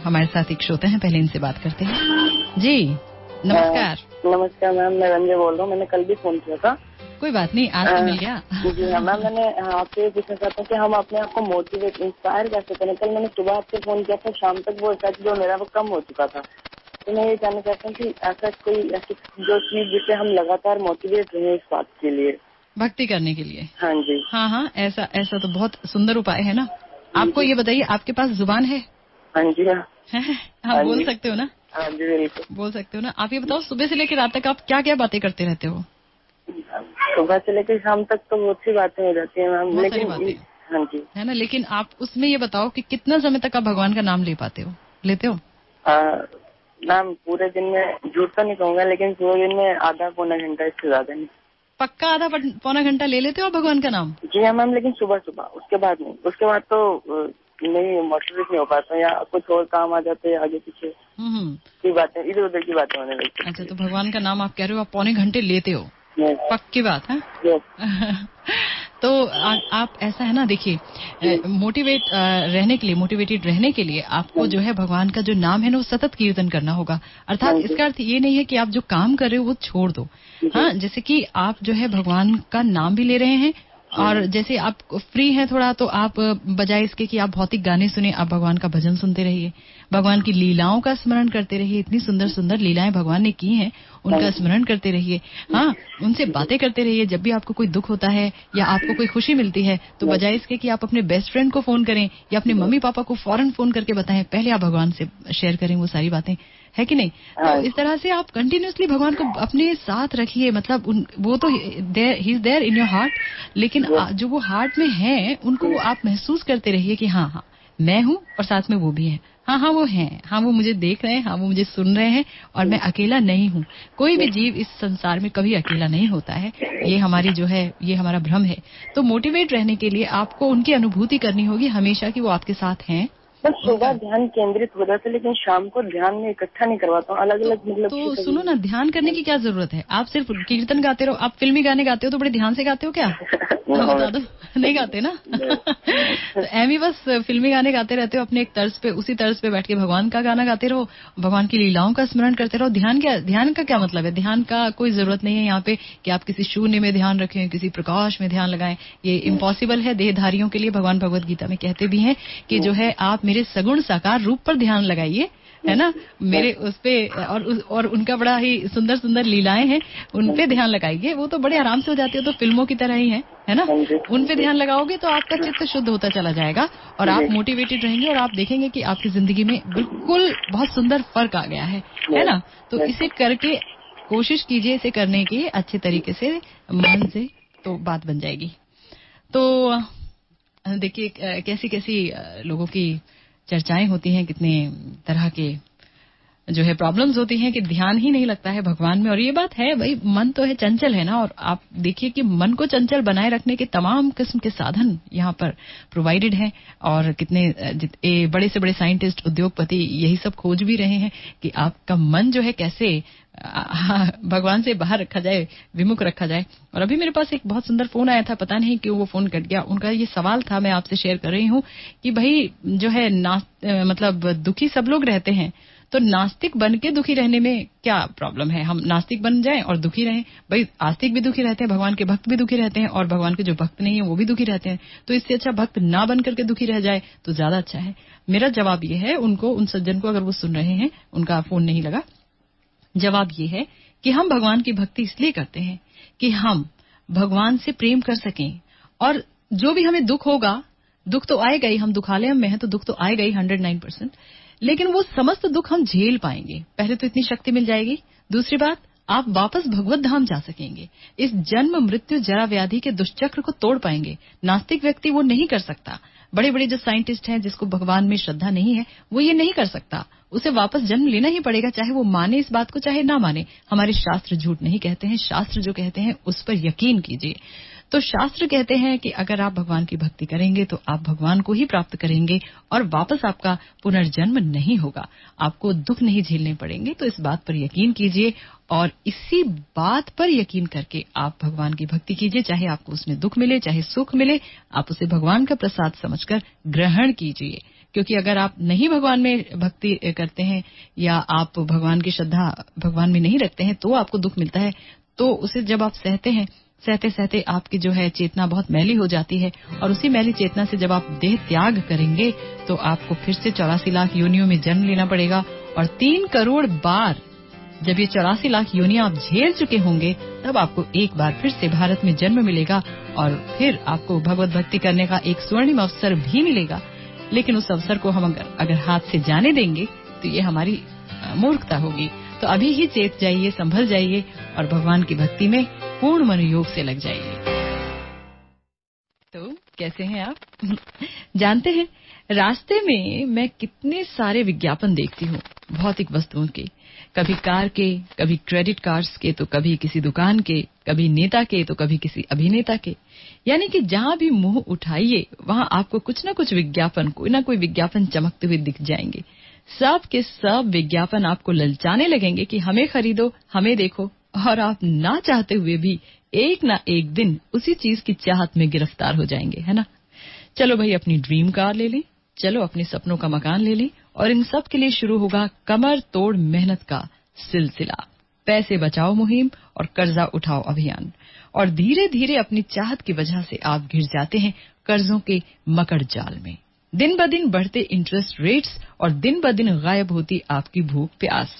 हमारे साथ एक श्रोता है, पहले इनसे बात करते हैं। जी नमस्कार। नमस्कार मैम, मैं रंजय बोल रहा हूँ। मैंने कल भी फोन किया था। कोई बात नहीं, आज तो मिल गया। जी हाँ मैम, मैंने आपसे पूछना चाहता हूँ कि हम अपने आप को मोटिवेट, इंस्पायर कैसे करें। कल मैंने सुबह आपसे फोन किया था, शाम तक वो सच जो मेरा वो कम हो चुका था। तो मैं ये जानना चाहता हूँ कि ऐसा कोई ऐसी जो चीज जिससे हम लगातार मोटिवेट रहे इस बात के लिए, भक्ति करने के लिए। हाँ जी। हाँ, ऐसा तो बहुत सुंदर उपाय है ना। आपको ये बताइए, आपके पास जुबान है? हाँ जी। आप बोल सकते हो ना? हाँ जी बिल्कुल बोल सकते हो ना। आप ये बताओ, सुबह से लेकर रात तक आप क्या क्या बातें करते रहते हो? सुबह से लेकर शाम तक तो बहुत सी बातें हो जाती है मैम, लेकिन हाँ जी है ना। लेकिन आप उसमें ये बताओ कि कितना समय तक आप भगवान का नाम लेते हो? मैम पूरे दिन में झूठ तो नहीं कहूँगा, लेकिन पूरे दिन में आधा पौना घंटा, इससे ज्यादा नहीं। पक्का आधा पौना घंटा ले लेते हो भगवान का नाम? जी हाँ मैम, लेकिन सुबह, उसके बाद नहीं। उसके बाद तो नहीं मोटिवेट नहीं हो पाता, या कुछ और काम आ जाते हैं आगे पीछे की बातें, इधर उधर की बातें होने लगती। अच्छा, तो भगवान का नाम आप कह रहे हो, आप पौने घंटे लेते हो? पक्की बात है। तो आप ऐसा है ना, देखिए मोटिवेटेड रहने के लिए आपको जो है भगवान का जो नाम है ना वो सतत कीर्तन करना होगा। अर्थात इसका अर्थ ये नहीं है कि आप जो काम कर रहे हो वो छोड़ दो। हाँ, जैसे कि आप जो है भगवान का नाम भी ले रहे हैं, और जैसे आप फ्री हैं थोड़ा, तो आप बजाय इसके कि आप भौतिक गाने सुने, आप भगवान का भजन सुनते रहिए, भगवान की लीलाओं का स्मरण करते रहिए। इतनी सुंदर सुंदर लीलाएं भगवान ने की हैं, उनका स्मरण करते रहिए। हाँ, उनसे बातें करते रहिए। जब भी आपको कोई दुख होता है या आपको कोई खुशी मिलती है, तो बजाय इसके कि आप अपने बेस्ट फ्रेंड को फोन करें या अपने मम्मी पापा को फौरन फोन करके बताएं, पहले आप भगवान से शेयर करें वो सारी बातें, है कि नहीं? तो इस तरह से आप कंटिन्यूअसली भगवान को अपने साथ रखिए। मतलब वो तो ही is there in your heart, लेकिन जो वो हार्ट में है उनको आप महसूस करते रहिए कि हाँ हाँ मैं हूँ और साथ में वो भी है। हाँ हाँ वो हैं, हाँ वो मुझे देख रहे हैं, हाँ वो मुझे सुन रहे हैं, और मैं अकेला नहीं हूँ। कोई भी जीव इस संसार में कभी अकेला नहीं होता है। ये हमारी जो है, ये हमारा भ्रम है। तो मोटिवेट रहने के लिए आपको उनकी अनुभूति करनी होगी हमेशा कि वो आपके साथ हैं। बस सुबह ध्यान केंद्रित हो जाता है, लेकिन शाम को ध्यान में इकट्ठा नहीं करवाता हूँ, अलग अलग मतलब। तो सुनो ना, ध्यान करने की क्या जरूरत है? आप सिर्फ कीर्तन गाते रहो। आप फिल्मी गाने गाते हो तो बड़े ध्यान से गाते हो क्या? बता दो। नहीं गाते ना? तो एमी बस फिल्मी गाने गाते रहते हो अपने एक तर्ज पे, उसी तर्ज पे बैठ के भगवान का गाना गाते रहो, भगवान की लीलाओं का स्मरण करते रहो। ध्यान का क्या मतलब है? ध्यान का कोई जरूरत नहीं है यहाँ पे कि आप किसी शून्य में ध्यान रखें, किसी प्रकाश में ध्यान लगाएं। ये इम्पॉसिबल है देहधारियों के लिए। भगवान भगवत गीता में कहते भी हैं कि जो है आप मेरे सगुण साकार रूप पर ध्यान लगाइए, है ना, मेरे उस पे, और उनका बड़ा ही सुंदर सुंदर लीलाएं हैं, उन पे ध्यान लगाइए। वो तो बड़े आराम से हो जाती है, तो फिल्मों की तरह ही है ना। उन पे ध्यान लगाओगे तो आपका चित्त शुद्ध होता चला जाएगा और आप मोटिवेटेड रहेंगे, और आप देखेंगे कि आपकी जिंदगी में बिल्कुल बहुत सुंदर फर्क आ गया है ना। तो इसे करके कोशिश कीजिए, इसे करने की अच्छे तरीके से, मन से, तो बात बन जाएगी। तो देखिए कैसी कैसी लोगों की चर्चाएं होती हैं, कितने तरह के जो है प्रॉब्लम्स होती हैं कि ध्यान ही नहीं लगता है भगवान में। और ये बात है भाई, मन तो है चंचल है ना, और आप देखिए कि मन को चंचल बनाए रखने के तमाम किस्म के साधन यहाँ पर प्रोवाइडेड हैं, और कितने बड़े से बड़े साइंटिस्ट, उद्योगपति यही सब खोज भी रहे हैं कि आपका मन जो है कैसे भगवान से बाहर रखा जाए, विमुख रखा जाए। और अभी मेरे पास एक बहुत सुंदर फोन आया था, पता नहीं क्यों वो फोन कट गया। उनका ये सवाल था, मैं आपसे शेयर कर रही हूँ कि भाई जो है मतलब दुखी सब लोग रहते हैं, तो नास्तिक बन के दुखी रहने में क्या प्रॉब्लम है? हम नास्तिक बन जाएं और दुखी रहें? भाई आस्तिक भी दुखी रहते हैं, भगवान के भक्त भी दुखी रहते हैं, और भगवान के जो भक्त नहीं है वो भी दुखी रहते हैं। तो इससे अच्छा भक्त ना बन करके दुखी रह जाए तो ज्यादा अच्छा है। मेरा जवाब ये है उनको, उन सज्जन को, अगर वो सुन रहे हैं, उनका फोन नहीं लगा, जवाब ये है कि हम भगवान की भक्ति इसलिए करते हैं कि हम भगवान से प्रेम कर सकें, और जो भी हमें दुख होगा, दुख तो आएगा ही, हम दुखालय में हैं तो दुख तो आएगा ही 109%, लेकिन वो समस्त दुख हम झेल पाएंगे। पहले तो इतनी शक्ति मिल जाएगी, दूसरी बात आप वापस भगवत धाम जा सकेंगे, इस जन्म मृत्यु जरा व्याधि के दुष्चक्र को तोड़ पाएंगे। नास्तिक व्यक्ति वो नहीं कर सकता। बड़े बड़े जो साइंटिस्ट हैं, जिसको भगवान में श्रद्धा नहीं है, वो ये नहीं कर सकता। उसे वापस जन्म लेना ही पड़ेगा, चाहे वो माने इस बात को चाहे ना माने। हमारे शास्त्र झूठ नहीं कहते हैं, शास्त्र जो कहते हैं उस पर यकीन कीजिए। तो शास्त्र कहते हैं कि अगर आप भगवान की भक्ति करेंगे तो आप भगवान को ही प्राप्त करेंगे, और वापस आपका पुनर्जन्म नहीं होगा, आपको दुख नहीं झेलने पड़ेंगे। तो इस बात पर यकीन कीजिए, और इसी बात पर यकीन करके आप भगवान की भक्ति कीजिए। चाहे आपको उसमें दुख मिले, चाहे सुख मिले, आप उसे भगवान का प्रसाद समझकर ग्रहण कीजिए। क्योंकि अगर आप नहीं भगवान में भक्ति करते हैं, या आप भगवान की श्रद्धा भगवान में नहीं रखते हैं, तो आपको दुख मिलता है, तो उसे जब आप सहते हैं, सहते सहते आपकी जो है चेतना बहुत मैली हो जाती है, और उसी मैली चेतना से जब आप देह त्याग करेंगे तो आपको फिर से 84 लाख योनियों में जन्म लेना पड़ेगा। और 3 करोड़ बार जब ये 84 लाख योनियां आप झेल चुके होंगे, तब आपको एक बार फिर से भारत में जन्म मिलेगा, और फिर आपको भगवत भक्ति करने का एक स्वर्णिम अवसर भी मिलेगा। लेकिन उस अवसर को हम अगर हाथ से जाने देंगे तो ये हमारी मूर्खता होगी। तो अभी ही चेत जाइए, संभल जाइए, और भगवान की भक्ति में पूर्ण मनोयोग से लग जाइए। तो कैसे हैं आप? जानते हैं रास्ते में मैं कितने सारे विज्ञापन देखती हूँ भौतिक वस्तुओं के, कभी कार के, कभी क्रेडिट कार्ड्स के, तो कभी किसी दुकान के, कभी नेता के, तो कभी किसी अभिनेता के। यानी कि जहां भी मुंह उठाइए वहां आपको कुछ न कुछ विज्ञापन, कोई ना कोई विज्ञापन चमकते हुए दिख जाएंगे। सब के सब विज्ञापन आपको ललचाने लगेंगे कि हमें खरीदो, हमें देखो, और आप ना चाहते हुए भी एक ना एक दिन उसी चीज की चाहत में गिरफ्तार हो जाएंगे, है ना। चलो भाई, अपनी ड्रीम कार ले लें, चलो अपने सपनों का मकान ले लें, और इन सब के लिए शुरू होगा कमर तोड़ मेहनत का सिलसिला, पैसे बचाओ मुहिम और कर्जा उठाओ अभियान। और धीरे धीरे अपनी चाहत की वजह से आप घिर जाते हैं कर्जों के मकड़ जाल में। दिन ब दिन बढ़ते इंटरेस्ट रेट्स और दिन ब दिन गायब होती आपकी भूख प्यास।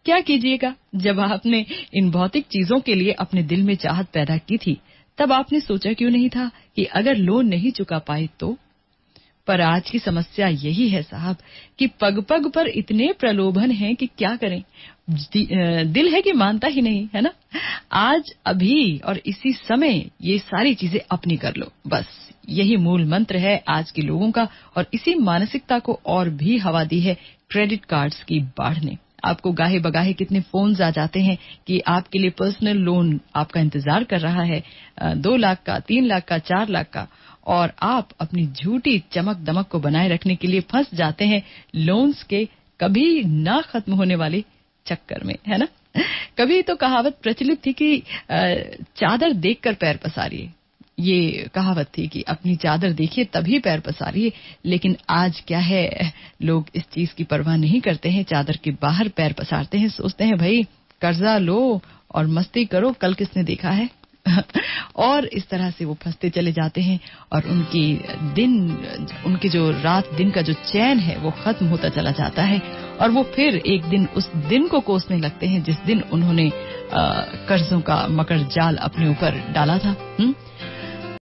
क्या कीजिएगा? जब आपने इन भौतिक चीजों के लिए अपने दिल में चाहत पैदा की थी, तब आपने सोचा क्यों नहीं था कि अगर लोन नहीं चुका पाए तो? पर आज की समस्या यही है साहब कि पग पग पर इतने प्रलोभन हैं कि क्या करें। दिल है कि मानता ही नहीं, है ना। आज, अभी और इसी समय ये सारी चीजें अपनी कर लो, बस यही मूल मंत्र है आज के लोगों का। और इसी मानसिकता को और भी हवा दी है क्रेडिट कार्ड्स की बाढ़ ने। आपको गाहे बगाहे कितने फोन्स आ जाते हैं कि आपके लिए पर्सनल लोन आपका इंतजार कर रहा है, 2 लाख का, 3 लाख का, 4 लाख का, और आप अपनी झूठी चमक दमक को बनाए रखने के लिए फंस जाते हैं लोन्स के कभी ना खत्म होने वाले चक्कर में, है ना। कभी तो कहावत प्रचलित थी कि चादर देखकर पैर पसारिए। ये कहावत थी कि अपनी चादर देखिए तभी पैर पसारिए। लेकिन आज क्या है, लोग इस चीज की परवाह नहीं करते हैं, चादर के बाहर पैर पसारते हैं, सोचते हैं भाई कर्जा लो और मस्ती करो, कल किसने देखा है। और इस तरह से वो फंसते चले जाते हैं और उनकी जो रात दिन का जो चैन है वो खत्म होता चला जाता है। और वो फिर एक दिन उस दिन को कोसने लगते हैं जिस दिन उन्होंने कर्जों का मकर जाल अपने ऊपर डाला था।